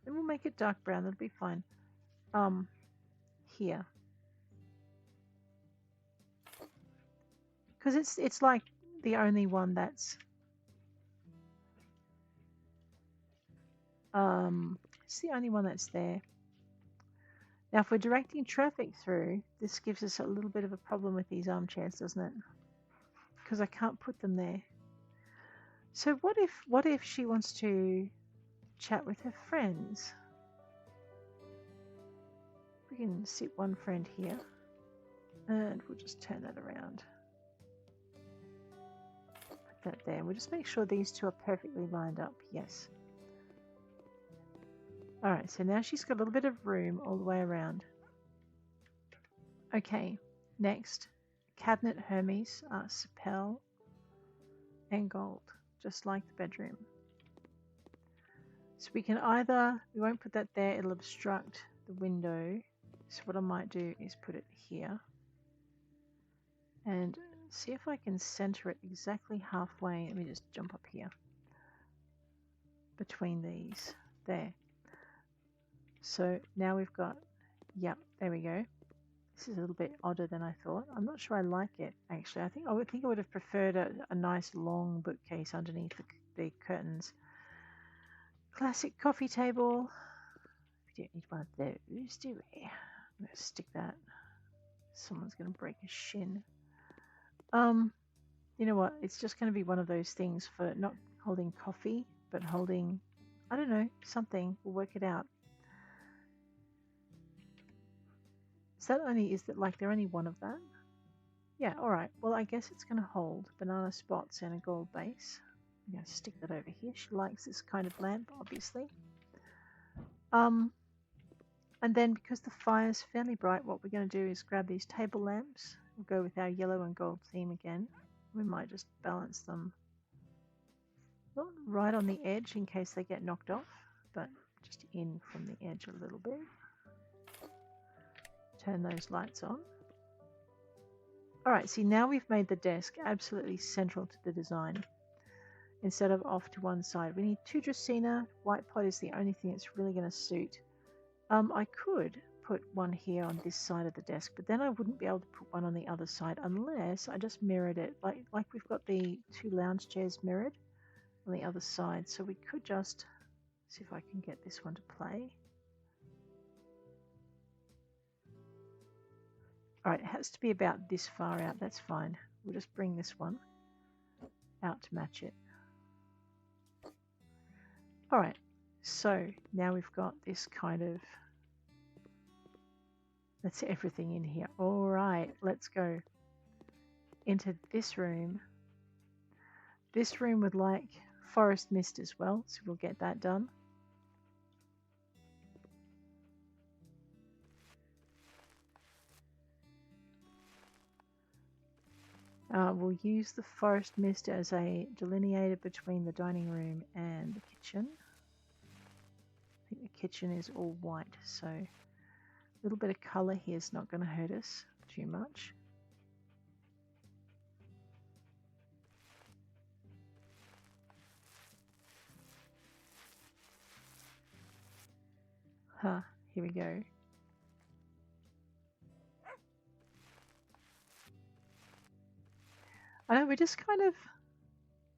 Then we'll make it dark brown, that'll be fine. Here. Because it's like the only one that's it's the only one that's there. Now if we're directing traffic through, this gives us a little bit of a problem with these armchairs, doesn't it? Because I can't put them there. So what if she wants to chat with her friends? We can sit one friend here, and we'll just turn that around. Put that there. We'll just make sure these two are perfectly lined up. Yes. Alright, so now she's got a little bit of room all the way around. Okay, next. Cabinet Hermes, Sapel, and gold, just like the bedroom. So we can either, we won't put that there, it'll obstruct the window. So what I might do is put it here. And see if I can center it exactly halfway. Let me just jump up here. Between these. There. So now we've got, yep, there we go. This is a little bit odder than I thought. I'm not sure I like it, actually. I think I would have preferred a nice long bookcase underneath the curtains. Classic coffee table. We don't need one of those, do we? I'm going to stick that. Someone's going to break a shin. You know what? It's just going to be one of those things for not holding coffee, but holding, I don't know, something. We'll work it out. Is that like they're only one of that? Yeah, alright. Well, I guess it's going to hold banana spots and a gold base. I'm going to stick that over here. She likes this kind of lamp, obviously. And then because the fire's fairly bright, what we're going to do is grab these table lamps. We'll go with our yellow and gold theme again. We might just balance them not right on the edge in case they get knocked off, but just in from the edge a little bit. Turn those lights on. Alright, see now we've made the desk absolutely central to the design instead of off to one side. We need 2 Dracaena. White pot is the only thing that's really going to suit. I could put one here on this side of the desk, but then I wouldn't be able to put one on the other side unless I just mirrored it like we've got the 2 lounge chairs mirrored. on the other side. So we could just see if I can get this one to play. All right, it has to be about this far out. That's fine. We'll just bring this one out to match it. All right, so now we've got this kind of, that's everything in here. All right, let's go into this room. This room would like forest mist as well, so we'll get that done. We'll use the forest mist as a delineator between the dining room and the kitchen. I think the kitchen is all white, so a little bit of colour here is not going to hurt us too much. Here we go. I know we're just kind of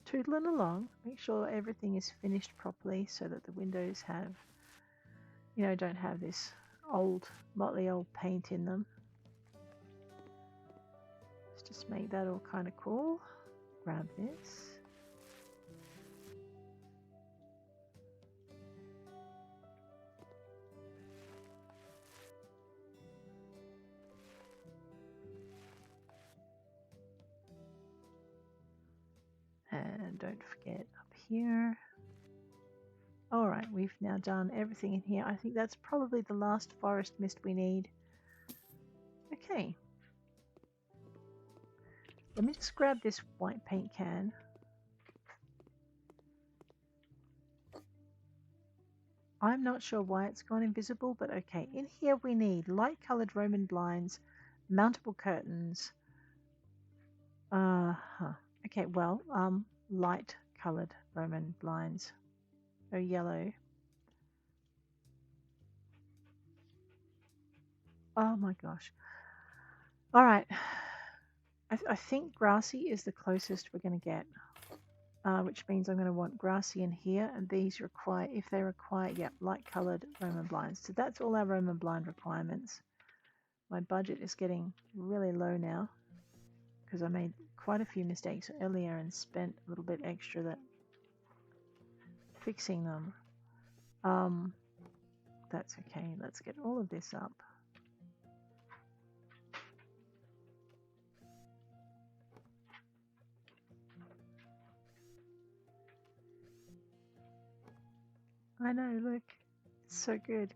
tootling along, make sure everything is finished properly so that the windows have, you know, don't have this old, motley old paint in them. Let's just make that all kind of cool. Grab this. And don't forget up here. All right, we've now done everything in here. I think that's probably the last forest mist we need. Okay. Let me just grab this white paint can. I'm not sure why it's gone invisible, but okay. In here we need light-colored Roman blinds, mountable curtains. Okay, well, light-colored Roman blinds. Oh, yellow. Oh my gosh. All right. I think grassy is the closest we're going to get, which means I'm going to want grassy in here, and these require, if they require, yeah, light-colored Roman blinds. So that's all our Roman blind requirements. My budget is getting really low now because I made quite a few mistakes earlier and spent a little bit extra that fixing them. That's okay. Let's get all of this up. I know, look, it's so good.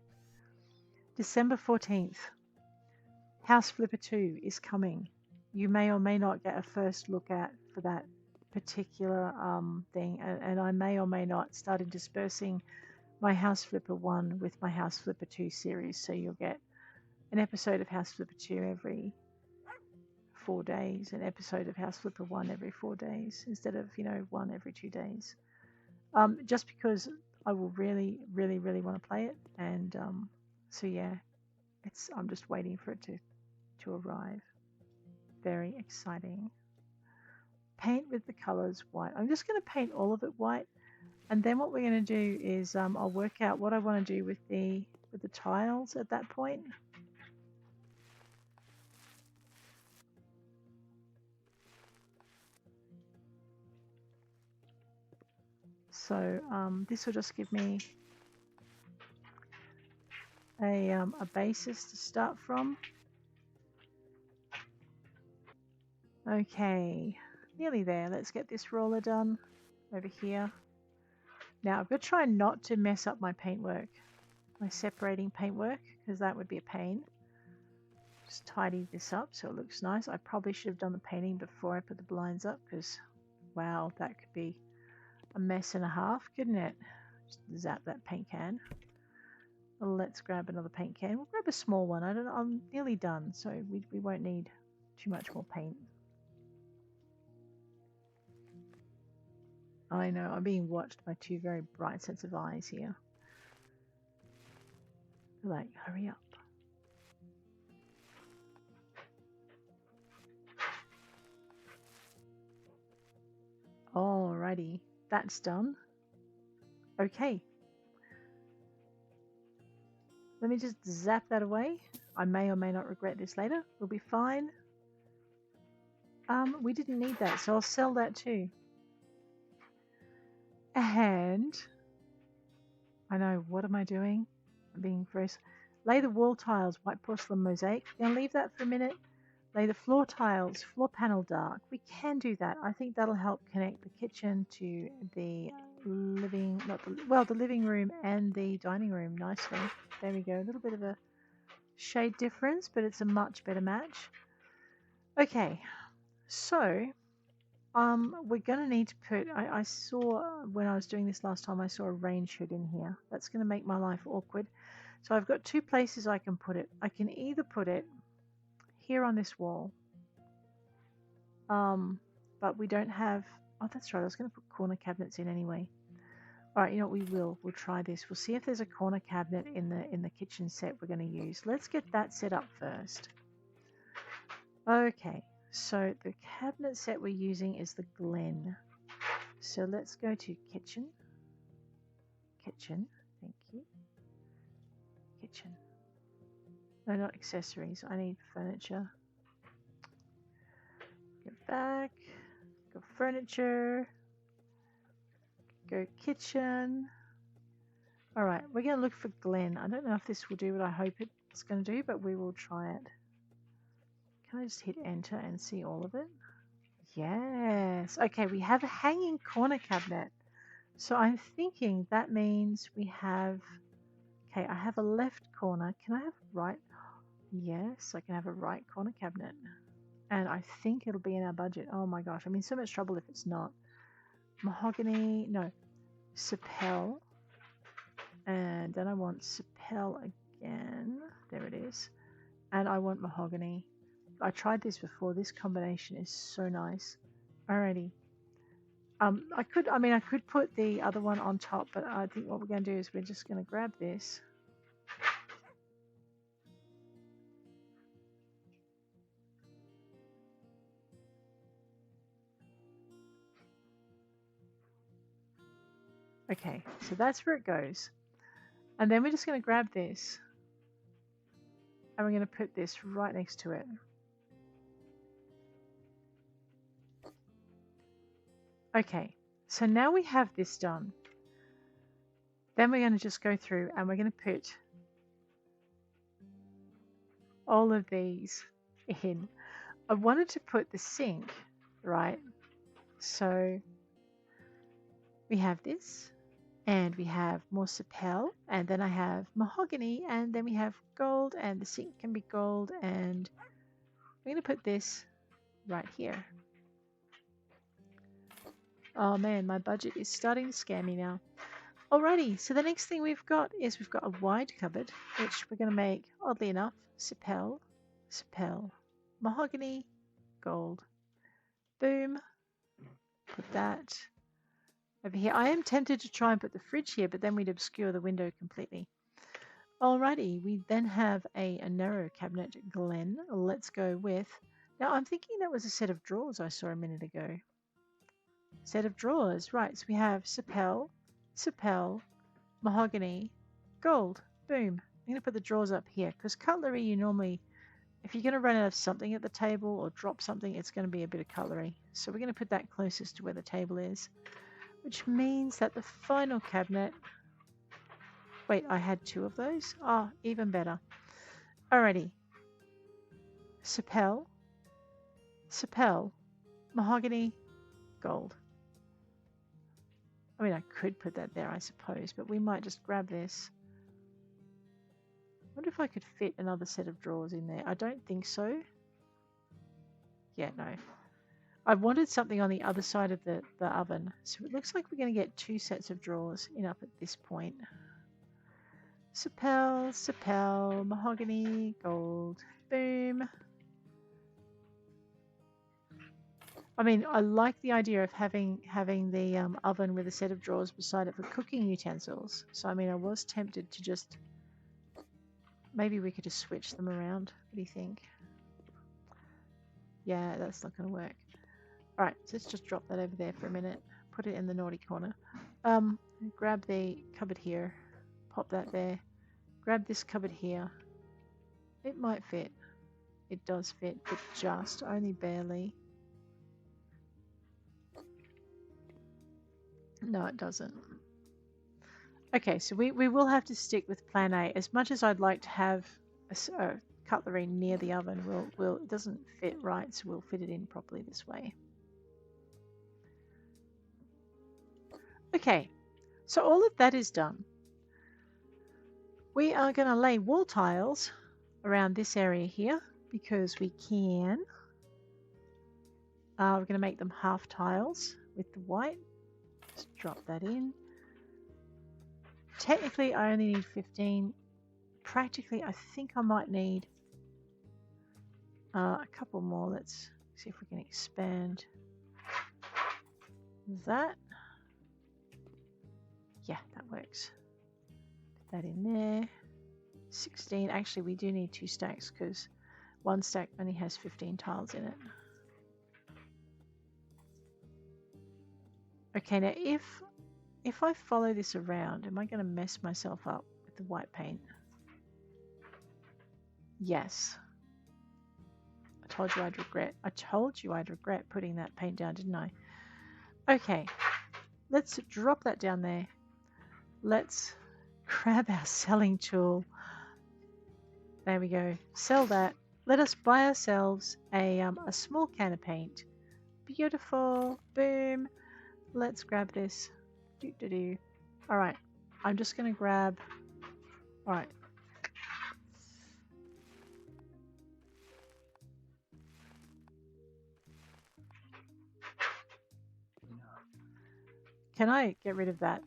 December 14th, House Flipper 2 is coming. You may or may not get a first look at for that particular thing, and I may or may not start interspersing my House Flipper 1 with my House Flipper 2 series, so you'll get an episode of House Flipper 2 every 4 days, an episode of House Flipper 1 every 4 days, instead of, you know, 1 every 2 days. Just because I will really, really, really want to play it, and so yeah, I'm just waiting for it to arrive. Very exciting. Paint with the colors white. I'm just going to paint all of it white, and then what we're going to do is I'll work out what I want to do with the tiles at that point. So this will just give me a basis to start from. Okay, nearly there. Let's get this roller done over here. Now I've got to try not to mess up my paintwork, my separating paintwork, because that would be a pain. Just tidy this up so it looks nice. I probably should have done the painting before I put the blinds up, because wow, that could be a mess and a half, couldn't it? Just zap that paint can. Let's grab another paint can. We'll grab a small one. I'm nearly done, so we won't need too much more paint. I know, I'm being watched by two very bright sets of eyes here. They're like, hurry up. Alrighty. That's done. Okay. Let me just zap that away. I may or may not regret this later. We'll be fine. We didn't need that, so I'll sell that too. And I know, what am I doing? I'm being very... Lay the wall tiles, white porcelain mosaic. Gonna leave that for a minute. Lay the floor tiles, floor panel dark. We can do that. I think that'll help connect the kitchen to the living, the living room and the dining room nicely. There we go. A little bit of a shade difference, but it's a much better match. Okay, so we're going to need to put, I saw when I was doing this last time, I saw a range hood in here. That's going to make my life awkward. So I've got two places I can put it. I can either put it here on this wall, but we don't have, oh that's right, I was going to put corner cabinets in anyway. All right, you know what, we'll try this. We'll see if there's a corner cabinet in the kitchen set we're going to use. Let's get that set up first. Okay, so the cabinet set we're using is the Glen. So let's go to kitchen, thank you, kitchen. No, not accessories, I need furniture. Go back, go furniture, go kitchen. All right, we're going to look for Glen. I don't know if this will do what I hope it's going to do, but we will try it. Can I just hit enter and see all of it? Yes. Okay, we have a hanging corner cabinet. So I'm thinking that means we have, okay, I have a left corner. Can I have right? Yes, I can have a right corner cabinet. And I think it'll be in our budget. Oh my gosh, I'm in so much trouble if it's not. Mahogany, no, Sapel. And then I want Sapel again. There it is. And I want mahogany. I tried this before. This combination is so nice. Alrighty. I could put the other one on top, but I think what we're going to do is we're just going to grab this. Okay, so that's where it goes. And then we're just going to grab this. And we're going to put this right next to it. Okay, so now we have this done. Then we're going to just go through and we're going to put all of these in. I wanted to put the sink, right? So we have this, and we have more Sapel, and then I have mahogany, and then we have gold, and the sink can be gold, and I'm going to put this right here. Oh man, my budget is starting to scare me now. Alrighty, so the next thing we've got is we've got a wide cupboard, which we're going to make, oddly enough, Sapel, Sapel, mahogany, gold. Boom. Put that over here. I am tempted to try and put the fridge here, but then we'd obscure the window completely. Alrighty, we then have a narrow cabinet, Glen. Let's go with... Now, I'm thinking that was a set of drawers I saw a minute ago. Set of drawers, right. So we have Sapel, Sapel, mahogany, gold. Boom. I'm going to put the drawers up here because cutlery, you normally, if you're going to run out of something at the table or drop something, it's going to be a bit of cutlery. So we're going to put that closest to where the table is, which means that the final cabinet... Wait, I had two of those? Oh, even better. Alrighty. Sapel, Sapel, mahogany, gold. I mean, I could put that there, I suppose, but we might just grab this. I wonder if I could fit another set of drawers in there. I don't think so. Yeah, no. I wanted something on the other side of the oven. So it looks like we're going to get two sets of drawers in up at this point. Sapel, Sapel, mahogany, gold. Boom. I mean, I like the idea of having the oven with a set of drawers beside it for cooking utensils. So, I mean, I was tempted to just... Maybe we could just switch them around. What do you think? Yeah, that's not going to work. Alright, so let's just drop that over there for a minute. put it in the naughty corner. Grab the cupboard here. Pop that there. Grab this cupboard here. It might fit. It does fit, but just only barely. No, it doesn't. Okay, so we will have to stick with plan A. As much as I'd like to have a cutlery near the oven, it doesn't fit right, so we'll fit it in properly this way. Okay, so all of that is done. We are going to lay wall tiles around this area here because we can. We're going to make them half tiles with the white. Just drop that in. Technically, I only need 15. Practically, I think I might need a couple more. Let's see if we can expand that. Yeah, that works. Put that in there. 16. Actually, we do need 2 stacks because one stack only has 15 tiles in it. Okay, now if I follow this around, am I going to mess myself up with the white paint? Yes. I told you I'd regret putting that paint down, didn't I? Okay, let's drop that down there. Let's grab our selling tool. There we go. Sell that. Let us buy ourselves a small can of paint. Beautiful. Boom. Let's grab this. All right. I'm just going to grab. All right. Can I get rid of that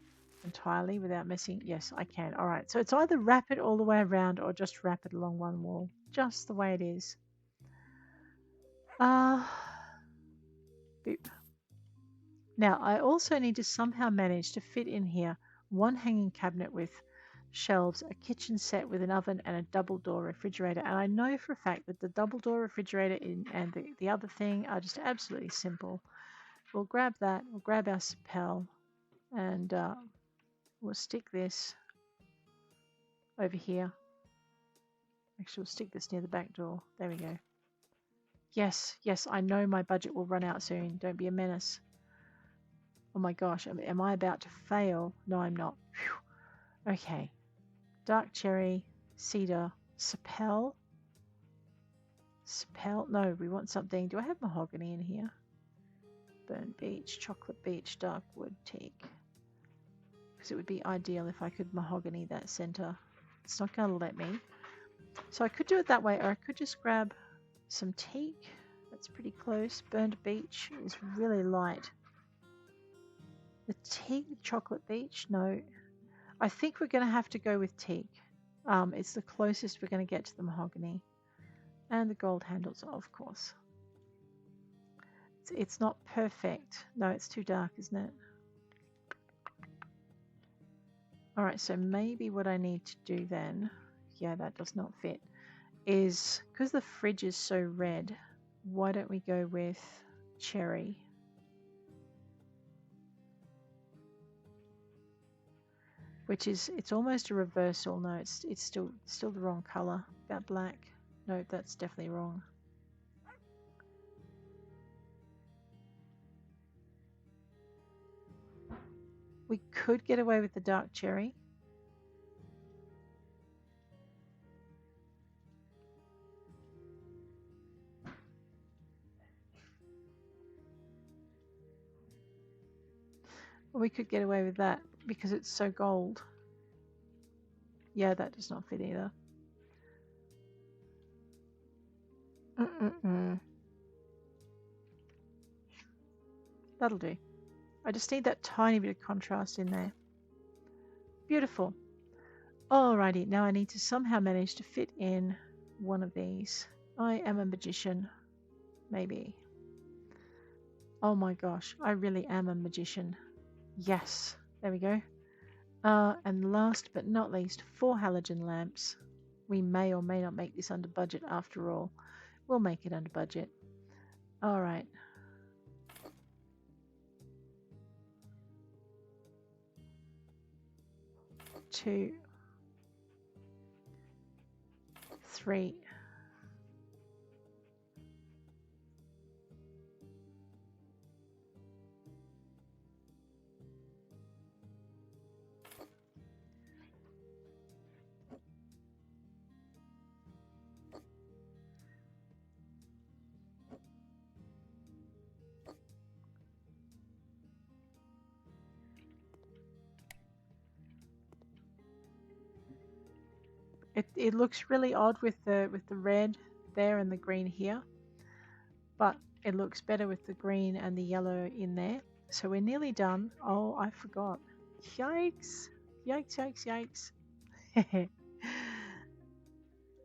entirely without messing? Yes, I can. All right. So it's either wrap it all the way around or just wrap it along one wall. Just the way it is. Boop. Now, I also need to somehow manage to fit in here one hanging cabinet with shelves, a kitchen set with an oven, and a double door refrigerator. And I know for a fact that the double door refrigerator and the other thing are just absolutely simple. We'll grab that, we'll grab our Sapel, and we'll stick this over here. Actually, we'll stick this near the back door. There we go. Yes, yes, I know my budget will run out soon. Don't be a menace. Oh my gosh, am I about to fail? No, I'm not. Whew. Okay. Dark cherry, cedar, Sapel. Sapel. No, we want something. Do I have mahogany in here? Burnt beech, chocolate beech, dark wood, teak. Because it would be ideal if I could mahogany that center. It's not going to let me. So I could do it that way, or I could just grab some teak. That's pretty close. Burnt beech is really light. The teak, chocolate beech, no. I think we're going to have to go with teak. It's the closest we're going to get to the mahogany. And the gold handles, of course. It's not perfect. No, it's too dark, isn't it? Alright, so maybe what I need to do then, yeah, that does not fit, is because the fridge is so red, why don't we go with cherry? Which is, it's almost a reversal. No, it's still the wrong color. About black. No, that's definitely wrong. We could get away with the dark cherry. Or we could get away with that because it's so gold. Yeah, that does not fit either. That'll do. I just need that tiny bit of contrast in there. Beautiful. Alrighty, now I need to somehow manage to fit in one of these. I am a magician. Maybe. Oh my gosh, I really am a magician. Yes, there we go. And last but not least, 4 halogen lamps. We may or may not make this under budget after all. We'll make it under budget. Alright. 2, 3. It looks really odd with the red there and the green here, but it looks better with the green and the yellow in there. So we're nearly done. Oh, I forgot. Yikes! Yikes! Yikes! Yikes!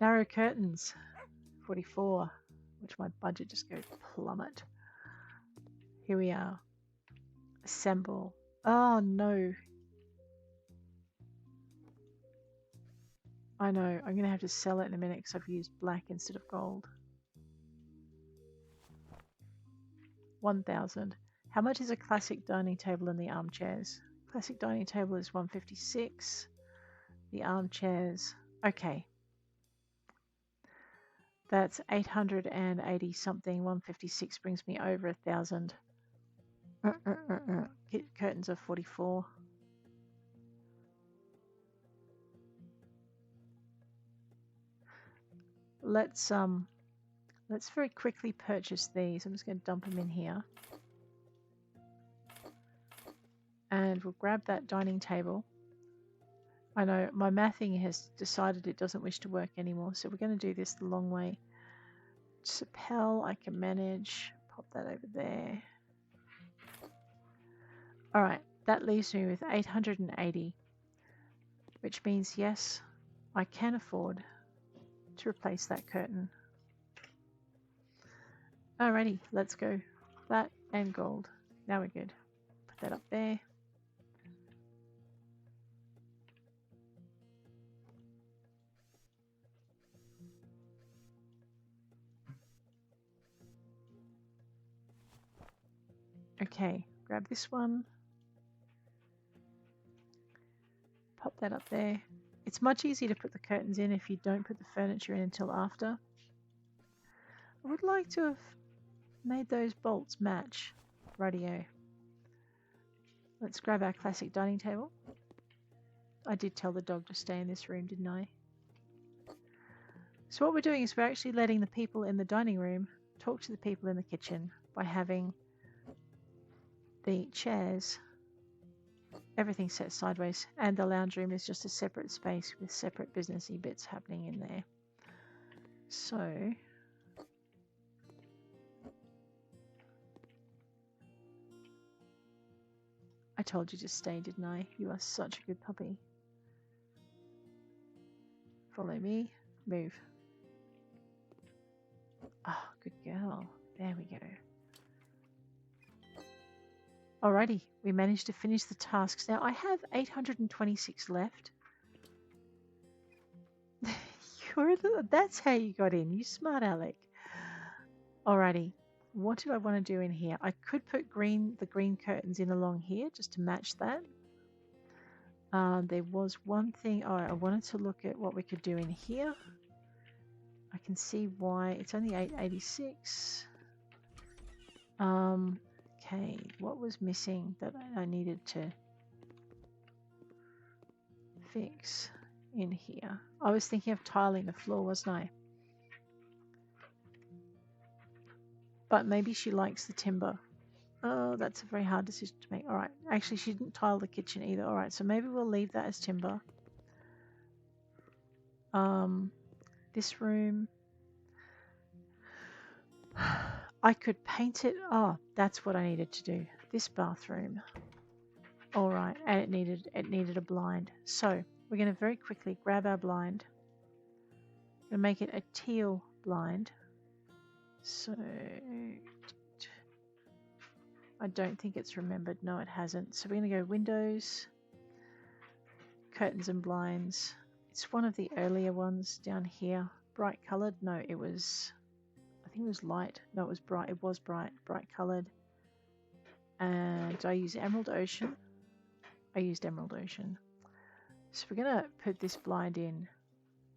Narrow curtains, 44. Which my budget just goes plummet. Here we are. Assemble. Oh no. I know, I'm going to have to sell it in a minute because I've used black instead of gold. 1,000. How much is a classic dining table and the armchairs? Classic dining table is 156. The armchairs, okay. That's 880 something. 156 brings me over 1,000. Curtains are 44. Let's very quickly purchase these. I'm just going to dump them in here. And we'll grab that dining table. I know my mathing has decided it doesn't wish to work anymore, so we're going to do this the long way. Sapel, I can manage. Pop that over there. Alright, that leaves me with 880, which means yes, I can afford to replace that curtain. Alrighty, let's go. That and gold. Now we're good. Put that up there. Okay, grab this one. Pop that up there. It's much easier to put the curtains in if you don't put the furniture in until after. I would like to have made those bolts match. Rightio. Let's grab our classic dining table. I did tell the dog to stay in this room, didn't I? So what we're doing is we're actually letting the people in the dining room talk to the people in the kitchen by having the chairs, everything set sideways, and the lounge room is just a separate space with separate businessy bits happening in there. So I told you to stay, didn't I? You are such a good puppy. Follow me. Move. Oh, good girl. There we go. Alrighty, we managed to finish the tasks. Now I have 826 left. That's how you got in, you smart Alec. Alrighty, what do I want to do in here? I could put the green curtains in along here just to match that. There was one thing, I wanted to look at what we could do in here. I can see why it's only 886. Okay, what was missing that I needed to fix in here? I was thinking of tiling the floor, wasn't I? But maybe she likes the timber. Oh, that's a very hard decision to make. Alright, actually she didn't tile the kitchen either. Alright, so maybe we'll leave that as timber. This room, I could paint it. Oh, that's what I needed to do. This bathroom. Alright, and it needed a blind. So we're going to very quickly grab our blind and make it a teal blind. So I don't think it's remembered. No, it hasn't. So we're going to go windows, curtains and blinds. It's one of the earlier ones down here. Bright coloured. No, it was, I think it was light. No, it was bright. It was bright coloured. And I use Emerald Ocean. I used Emerald Ocean. So we're going to put this blind in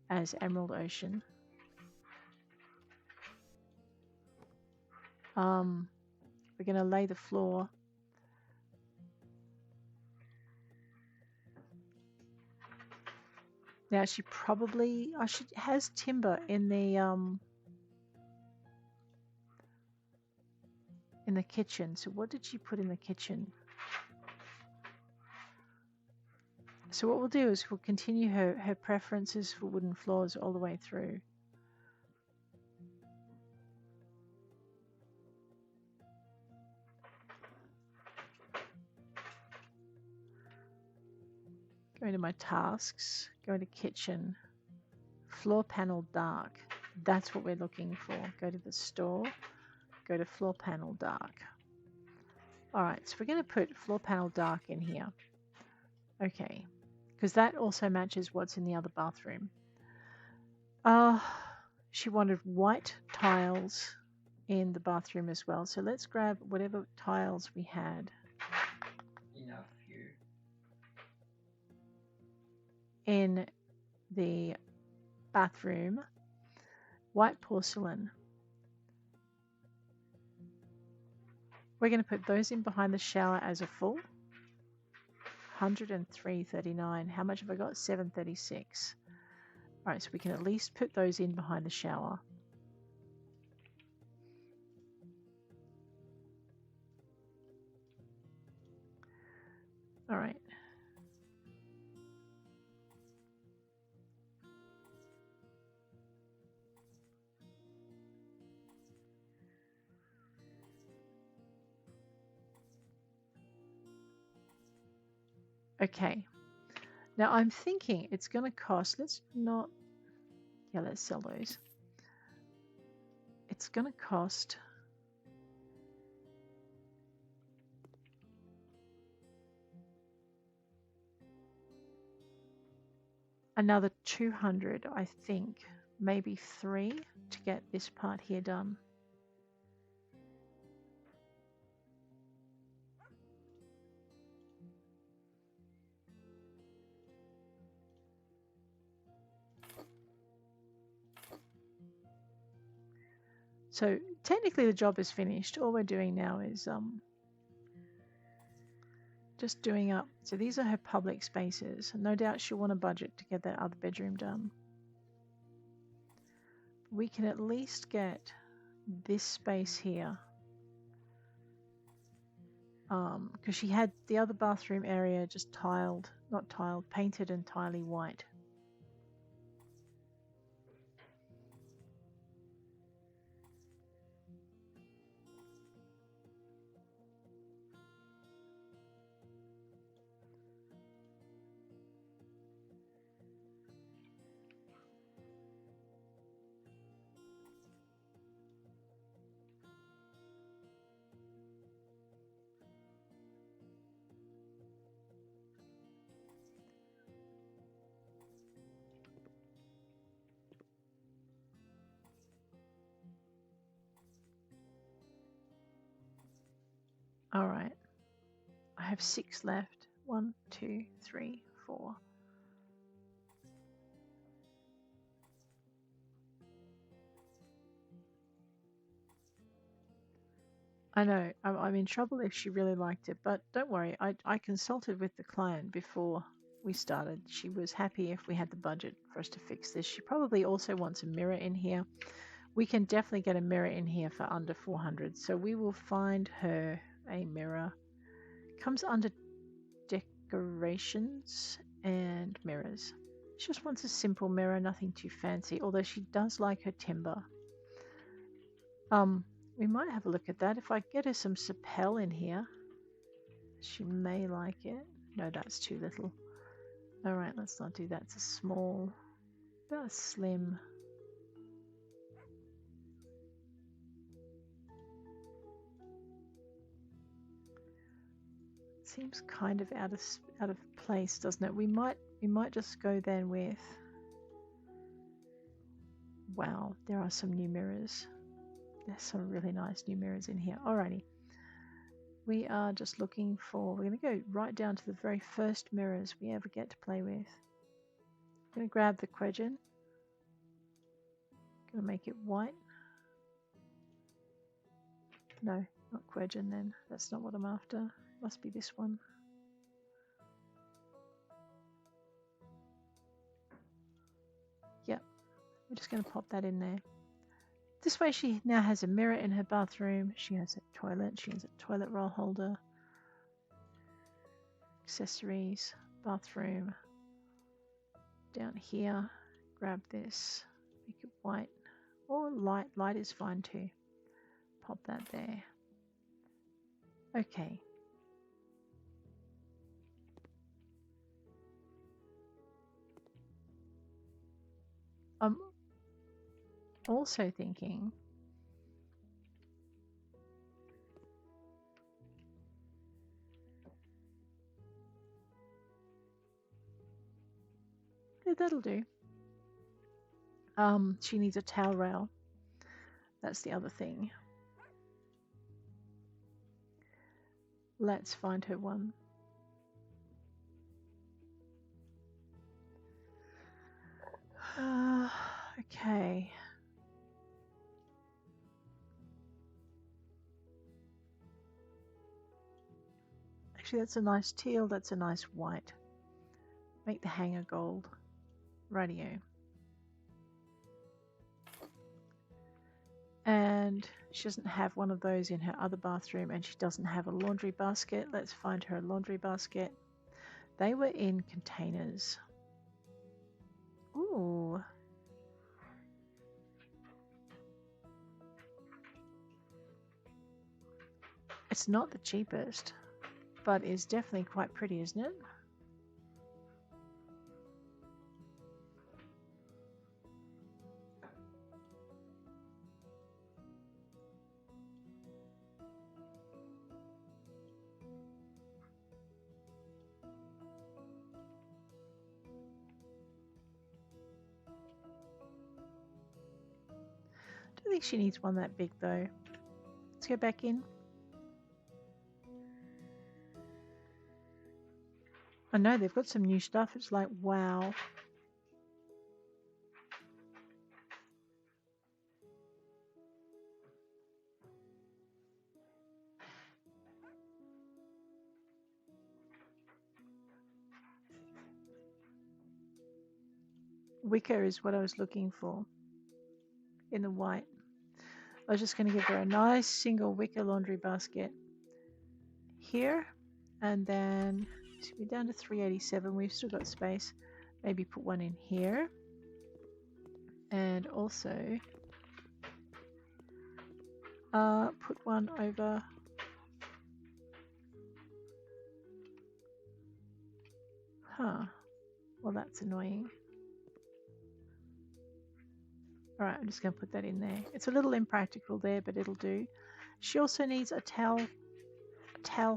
as Emerald Ocean. We're going to lay the floor. Now she probably has timber in the kitchen. So what did she put in the kitchen? So what we'll do is we'll continue her preferences for wooden floors all the way through. Go to my tasks, go to kitchen, floor panel dark. That's what we're looking for. Go to the store, go to floor panel dark. All right, so we're going to put floor panel dark in here. Okay, because that also matches what's in the other bathroom. She wanted white tiles in the bathroom as well. So let's grab whatever tiles we had. Enough few. In the bathroom, white porcelain. We're going to put those in behind the shower as a full. 103.39. How much have I got? 736. All right, so we can at least put those in behind the shower. All right. Okay. Now I'm thinking it's going to cost, let's sell those. It's going to cost another 200, I think, maybe 3 to get this part here done. So technically the job is finished. All we're doing now is just doing up. So these are her public spaces. No doubt she'll want a budget to get that other bedroom done. We can at least get this space here. Because she had the other bathroom area just painted entirely white. All right. I have 6 left. 1, 2, 3, 4. I know, I'm in trouble if she really liked it, but don't worry, I consulted with the client before we started. She was happy if we had the budget for us to fix this. She probably also wants a mirror in here. We can definitely get a mirror in here for under 400, so we will find her a mirror. Comes under decorations and mirrors. She just wants a simple mirror, nothing too fancy, although she does like her timber. We might have a look at that. If I get her some sapel in here, she may like it. No, that's too little. All right, let's not do that. It's a small, about slim. Seems kind of out of place, doesn't it? We might just go then with. Wow, there are some new mirrors. There's some really nice new mirrors in here. Alrighty. We are just looking for, we're going to go right down to the very first mirrors we ever get to play with. I'm going to grab the Quedgen. Going to make it white. No, not Quedgen then. That's not what I'm after. Must be this one. Yep. We're just going to pop that in there. This way she now has a mirror in her bathroom. She has a toilet. She has a toilet roll holder. Accessories. Bathroom. Down here. Grab this. Make it white. Or light. Light is fine too. Pop that there. Okay. I'm also thinking yeah, that'll do. She needs a towel rail. That's the other thing. Let's find her one. Okay. Actually, that's a nice teal. That's a nice white. Make the hanger gold. Radio. And she doesn't have one of those in her other bathroom, and she doesn't have a laundry basket. Let's find her a laundry basket. They were in containers. Ooh. It's not the cheapest, but it's definitely quite pretty, isn't it? I don't think she needs one that big though. Let's go back in. I know they've got some new stuff. It's like, wow. Wicker is what I was looking for in the white. I was just going to give her a nice single wicker laundry basket here, and then we're down to 387. We've still got space. Maybe put one in here, and also put one over. Huh. Well, that's annoying. All right, I'm just going to put that in there. It's a little impractical there, but it'll do. She also needs a towel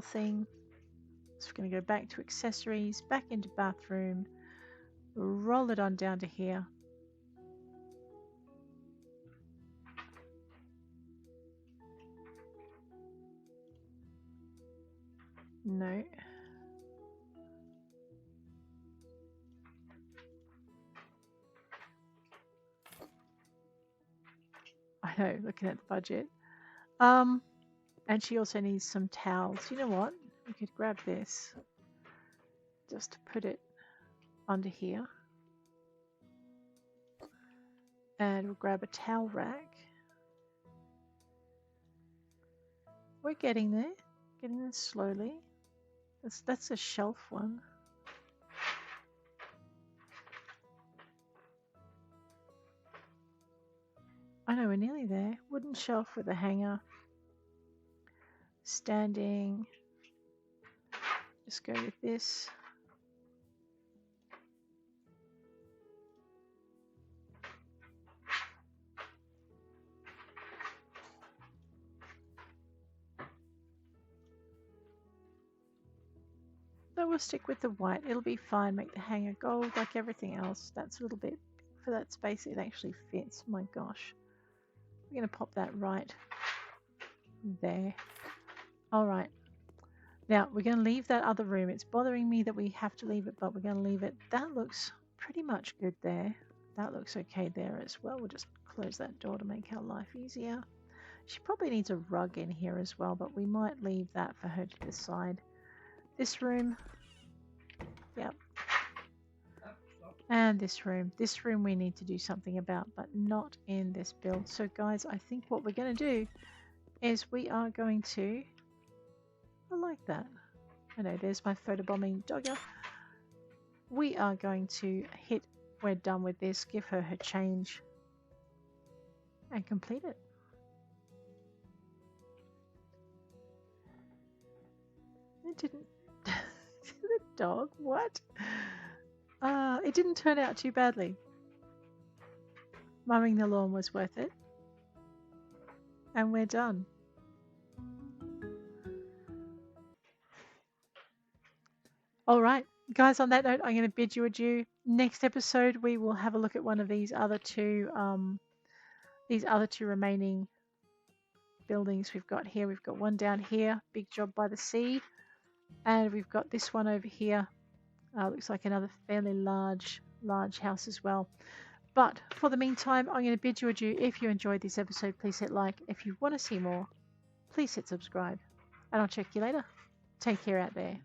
thing. So we're going to go back to accessories, back into bathroom, roll it on down to here. No. I know, looking at the budget. And she also needs some towels. You know what? We could grab this. Just to put it under here. And we'll grab a towel rack. We're getting there. Getting there slowly. That's a shelf one. I know, we're nearly there. Wooden shelf with a hanger. Standing. Just go with this. But we'll stick with the white. It'll be fine. Make the hanger gold like everything else. That's a little bit for that space. It actually fits. My gosh. We're going to pop that right there. All right. Now we're going to leave that other room. It's bothering me that we have to leave it, but we're going to leave it. That looks pretty much good there. That looks okay there as well. We'll just close that door to make our life easier. She probably needs a rug in here as well, but we might leave that for her to decide. This room, yep. And this room we need to do something about, but not in this build. So guys, I think what we're going to do is we are going to, I like that. I know, there's my photobombing dogger. We are going to hit, we're done with this, give her her change and complete it. It didn't, the dog, what? It didn't turn out too badly. Mowing the lawn was worth it. And we're done. Alright, guys, on that note, I'm going to bid you adieu. Next episode, we will have a look at one of these other two remaining buildings we've got here. We've got one down here, big job by the sea. And we've got this one over here. Looks like another fairly large house as well. But for the meantime, I'm going to bid you adieu. If you enjoyed this episode, please hit like. If you want to see more, please hit subscribe. And I'll check you later. Take care out there.